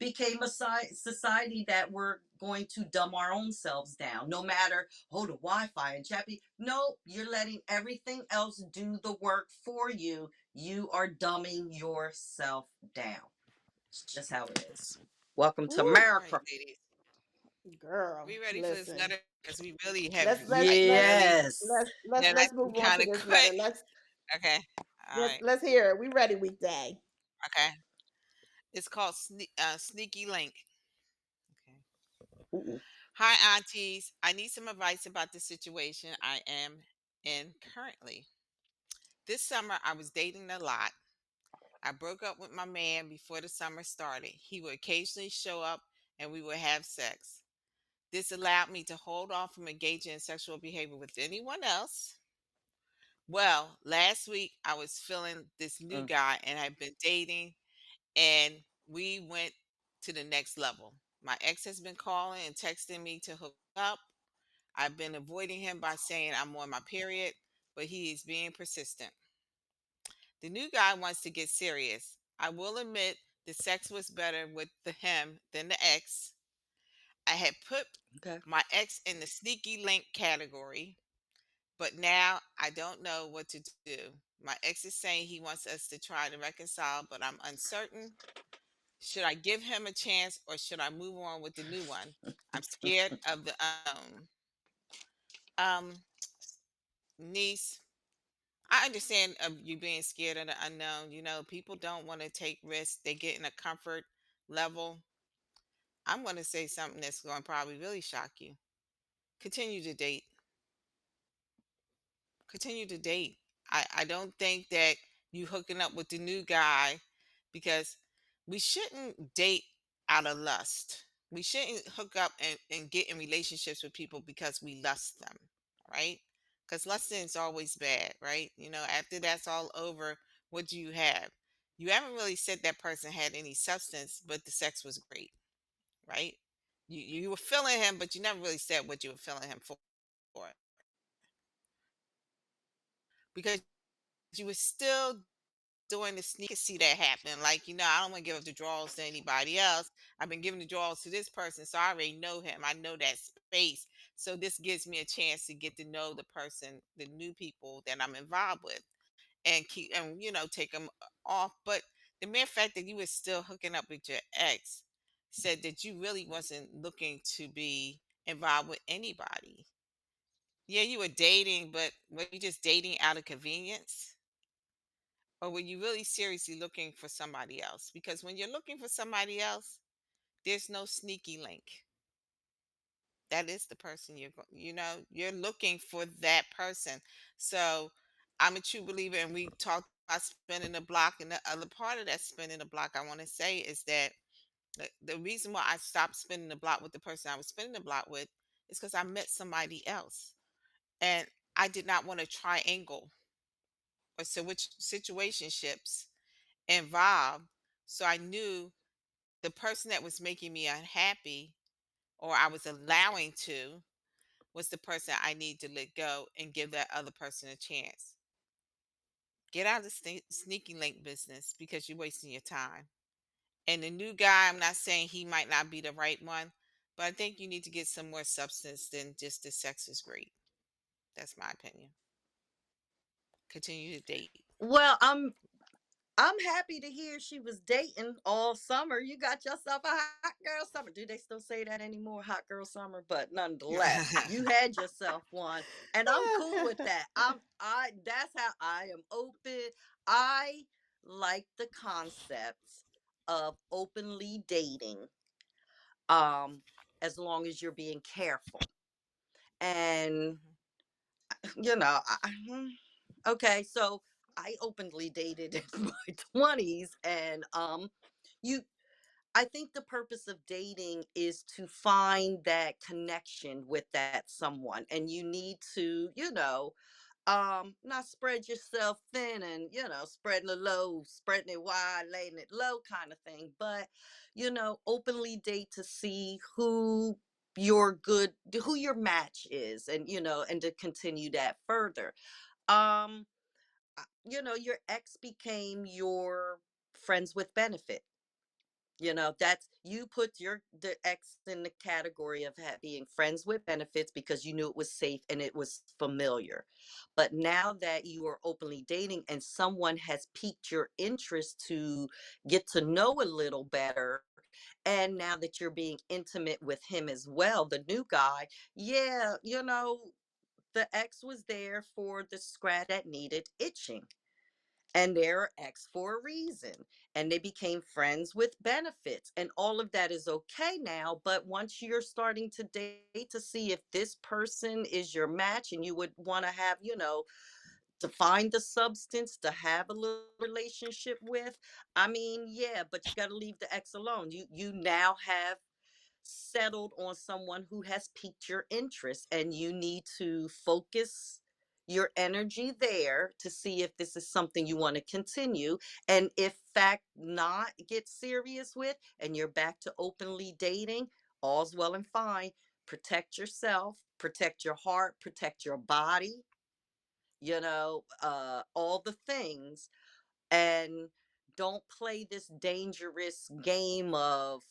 became a society that we're going to dumb our own selves down. No matter, oh, the Wi-Fi and Chappie. No, you're letting everything else do the work for you. You are dumbing yourself down. It's just how it is. Welcome to Ooh, All right, America. ladies. Girl, We ready for this listen. letter because we really have Let's let's like let's really Yes. let's let's be move on kind to of this letter. quick. Okay. All right. Let's hear it. We ready, weekday. Okay. It's called Sneaky Link. Okay. Ooh. Hi, aunties. I need some advice about the situation I am in currently. This summer, I was dating a lot. I broke up with my man before the summer started. He would occasionally show up and we would have sex. This allowed me to hold off from engaging in sexual behavior with anyone else. Well, last week I was feeling this new Mm. guy and I've been dating, and we went to the next level. My ex has been calling and texting me to hook up. I've been avoiding him by saying I'm on my period, but he is being persistent. The new guy wants to get serious. I will admit the sex was better with the him than the ex. I had put Okay. my ex in the sneaky link category, but now I don't know what to do. My ex is saying he wants us to try to reconcile, but I'm uncertain. Should I give him a chance or should I move on with the new one? I'm scared of the unknown. Um, niece, I understand of you being scared of the unknown. You know, people don't want to take risks. They get in a comfort level. I'm going to say something that's going to probably really shock you. Continue to date. Continue to date. I don't think that you hooking up with the new guy because we shouldn't date out of lust. We shouldn't hook up and get in relationships with people because we lust them, right? Because lusting is always bad, right? You know, after that's all over, what do you have? You haven't really said that person had any substance, but the sex was great, right? You were feeling him, but you never really said what you were feeling him for because you were still doing the sneak. See that happen. Like, you know, I don't want to give up the draws to anybody else. I've been giving the draws to this person, so I already know him. I know that space. So this gives me a chance to get to know the person, the new people that I'm involved with, and keep and you know take them off. But the mere fact that you were still hooking up with your ex said that you really wasn't looking to be involved with anybody. Yeah, you were dating, but were you just dating out of convenience? Or were you really seriously looking for somebody else? Because when you're looking for somebody else, there's no sneaky link. That is the person you know, you're looking for that person. So I'm a true believer, and we talked about spinning the block, and the other part of that spinning the block I want to say is that the reason why I stopped spinning the block with the person I was spinning the block with is because I met somebody else. And I did not want to triangle or so which situationships involved. So I knew the person that was making me unhappy or I was allowing to was the person I need to let go and give that other person a chance. Get out of the sneaky link business because you're wasting your time. And the new guy, I'm not saying he might not be the right one, but I think you need to get some more substance than just the sex is great. That's my opinion. Continue to date. Well, I'm happy to hear she was dating all summer. You got yourself a hot girl summer. Do they still say that anymore? Hot girl summer, but nonetheless, you had yourself one, and I'm cool with that. I that's how I am open. I like the concept of openly dating, um, as long as you're being careful. And Mhm. okay, so I openly dated in my 20s, and you I think the purpose of dating is to find that connection with that someone, and you need to, not spread yourself thin and, spreading it low, spreading it wide, laying it low kind of thing, but, openly date to see who your match is, and, and to continue that further. Um, your ex became your friends with benefit. That's you put the ex in the category of being friends with benefits because you knew it was safe and it was familiar. But now that you are openly dating and someone has piqued your interest to get to know a little better, And now that you're being intimate with him as well, the new guy, yeah, the ex was there for the scratch that needed itching. And they're ex for a reason. And they became friends with benefits. And all of that is okay now. But once you're starting to date to see if this person is your match and you would want to have, to find the substance to have a little relationship with, I mean, yeah, but you got to leave the ex alone. You now have settled on someone who has piqued your interest, and you need to focus your energy there to see if this is something you want to continue. And if fact not get serious with, and you're back to openly dating, all's well and fine. Protect yourself, protect your heart, protect your body, all the things. And don't play this dangerous game of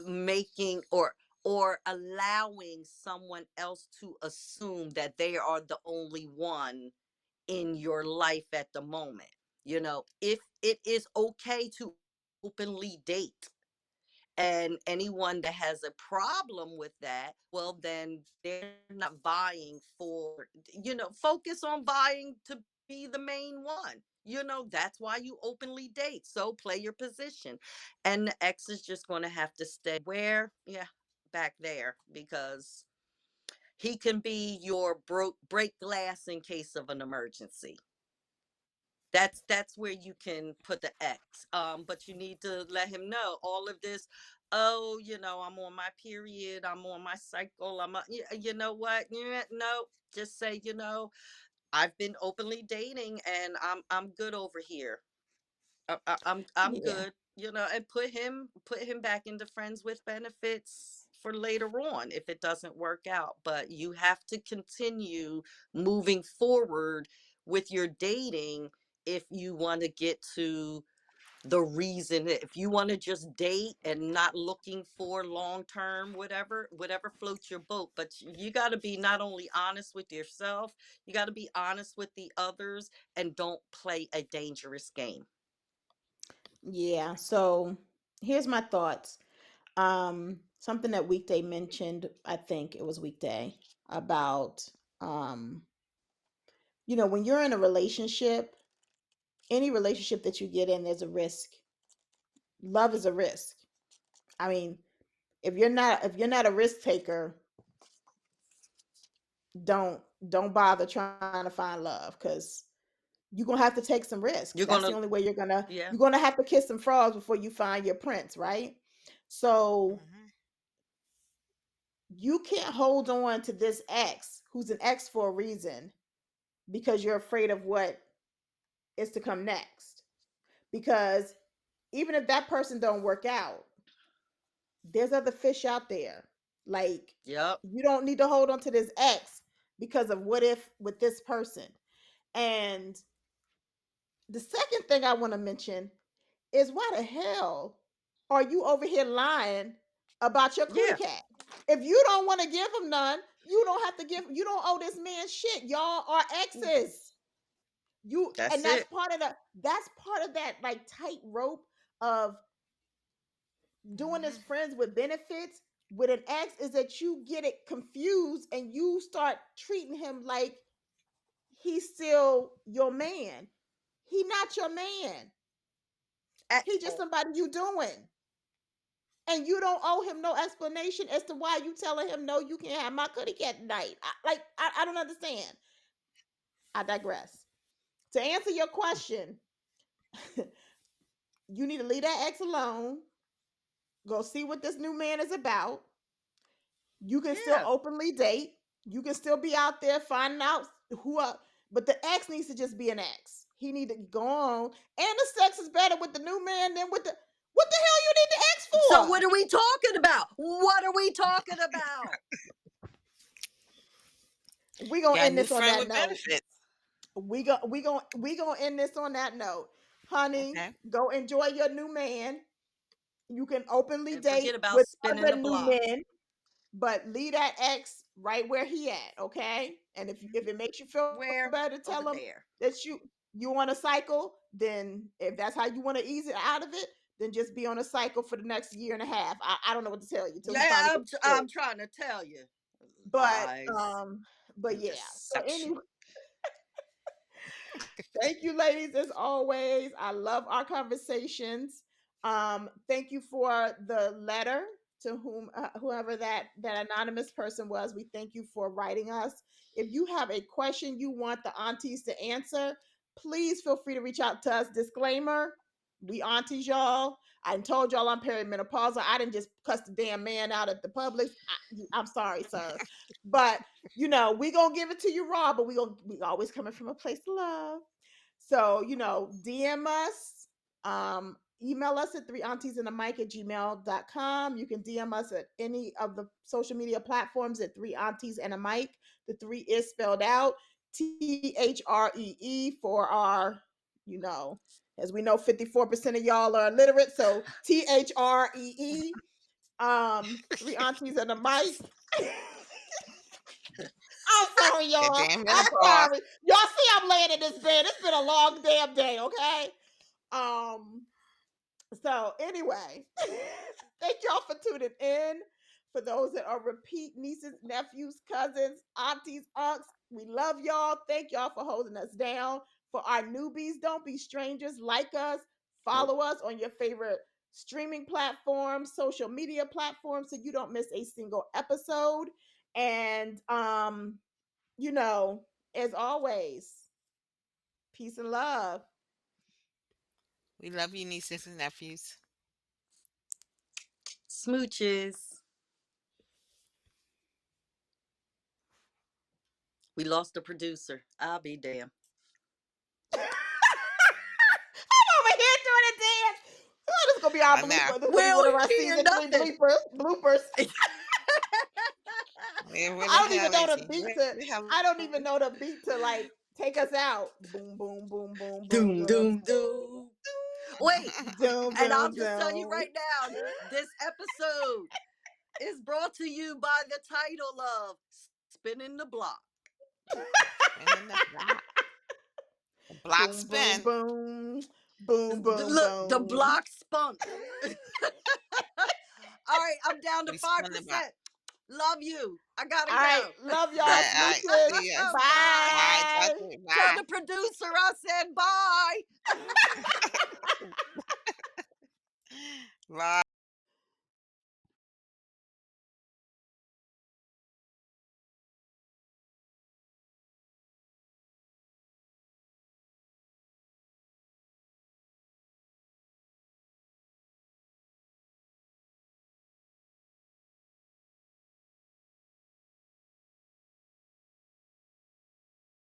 making or allowing someone else to assume that they are the only one in your life at the moment. If it is okay to openly date, and anyone that has a problem with that, well, then they're not vying for, focus on vying to be the main one. That's why you openly date. So play your position. And the ex is just going to have to stay where? Yeah, back there, because he can be your break glass in case of an emergency. That's where you can put the X. But you need to let him know all of this. Oh, I'm on my period. I'm on my cycle. you know what? Yeah, no, just say, I've been openly dating and I'm good over here. I'm Yeah. good. And put him back into friends with benefits for later on if it doesn't work out. But you have to continue moving forward with your dating if you want to get to the reason. If you want to just date and not looking for long term, whatever floats your boat. But you got to be not only honest with yourself, you got to be honest with the others, and don't play a dangerous game. Yeah. So here's my thoughts. Something that Weekday mentioned, I think it was Weekday, about when you're in a relationship, any relationship that you get in, there's a risk. Love is a risk. I mean, if you're not a risk taker, don't bother trying to find love, because you're gonna have to take some risks. You're That's the gonna, only way you're gonna yeah, you're gonna have to kiss some frogs before you find your prince, right? So Hmm. you can't hold on to this ex who's an ex for a reason because you're afraid of what is to come next. Because even if that person don't work out, there's other fish out there. Like, yep, you don't need to hold on to this ex because of what if with this person. And the second thing I want to mention is, why the hell are you over here lying about your cootie yeah, cat? If you don't want to give him none, you don't owe this man shit. Y'all are mm, exes. You and that's that's it. part of that like tightrope of doing as Hmm. friends with benefits with an ex, is that you get it confused and you start treating him like he's still your man. He not your man. At He just all. somebody you doing. And you don't owe him no explanation as to why you telling him no, you can't have my cookie cat tonight. I don't understand. I digress. To answer your question, you need to leave that ex alone. Go see what this new man is about. You can still Yeah. openly date. You can still be out there finding out who are, but the ex needs to just be an ex. He need to go on. And the sex is better with the new man than with the, what the hell you need the ex So what are for? we talking about? What are we talking about? We gonna Got a end new this on friend that with note. benefits. We gonna end this on that note. Honey, Okay. go enjoy your new man. You can openly And forget date about with spinning other the new block. men, but leave that ex right where he at, okay? And if it makes you feel better, Where? tell him Over there. that you want to cycle. Then if that's how you want to ease it out of it, than just be on a cycle for the next year and a half. I don't know what to tell you till he finally Yeah, gets I'm through. trying to tell you. But Lies yeah. and So anyway, deception. thank you, ladies, as always. I love our conversations. Thank you for the letter to whoever that anonymous person was. We thank you for writing us. If you have a question you want the aunties to answer, please feel free to reach out to us. Disclaimer: we aunties, y'all. I told y'all I'm perimenopausal. I didn't just cuss the damn man out at the Publix. I'm sorry, sir, but we gonna give it to you raw, but we always coming from a place of love. So, DM us, email us at threeauntiesandamic@gmail.com. You can DM us at any of the social media platforms at Three Aunties and a Mic. The three is spelled out THREE for our, as we know, 54% of y'all are illiterate. So THREE, Three Aunties and a Mic. I'm sorry, That y'all. damn I'm menopause. sorry. Y'all see I'm laying in this bed. It's been a long damn day, okay? Um, so anyway, thank y'all for tuning in. For those that are repeat nieces, nephews, cousins, aunties, unks, we love y'all. Thank y'all for holding us down. For our newbies, don't be strangers. Like us, Nope. follow us on your favorite streaming platforms, social media platforms, so you don't miss a single episode. And you know, as always, peace and love. We love you, nieces and nephews. Smooches. We lost a producer. I'll be damned. Over here doing a dance. Oh, this is gonna be our I know. blooper. This is We gonna be one of don't our hear season three nothing. bloopers. Where I the don't even hell know is the he? beat Where to. the hell I is don't he? even know the beat to like take us out. Boom, boom, boom, boom, boom, Doom, boom, doom, doom. Wait, doom, and I'll doom, just tell you doom. right now, this episode is brought to you by the title of Spinning the Block. Spinning the block. The block Boom, boom, spin. boom, boom, boom, Look, the boom. block spunk. All right, I'm down to We spin the block. 5%. Love you. I gotta All right, go. love All y'all, right, all right. smooches. See ya. All Bye. right, talk Bye. to you. Tell Bye. the producer I said bye. Bye.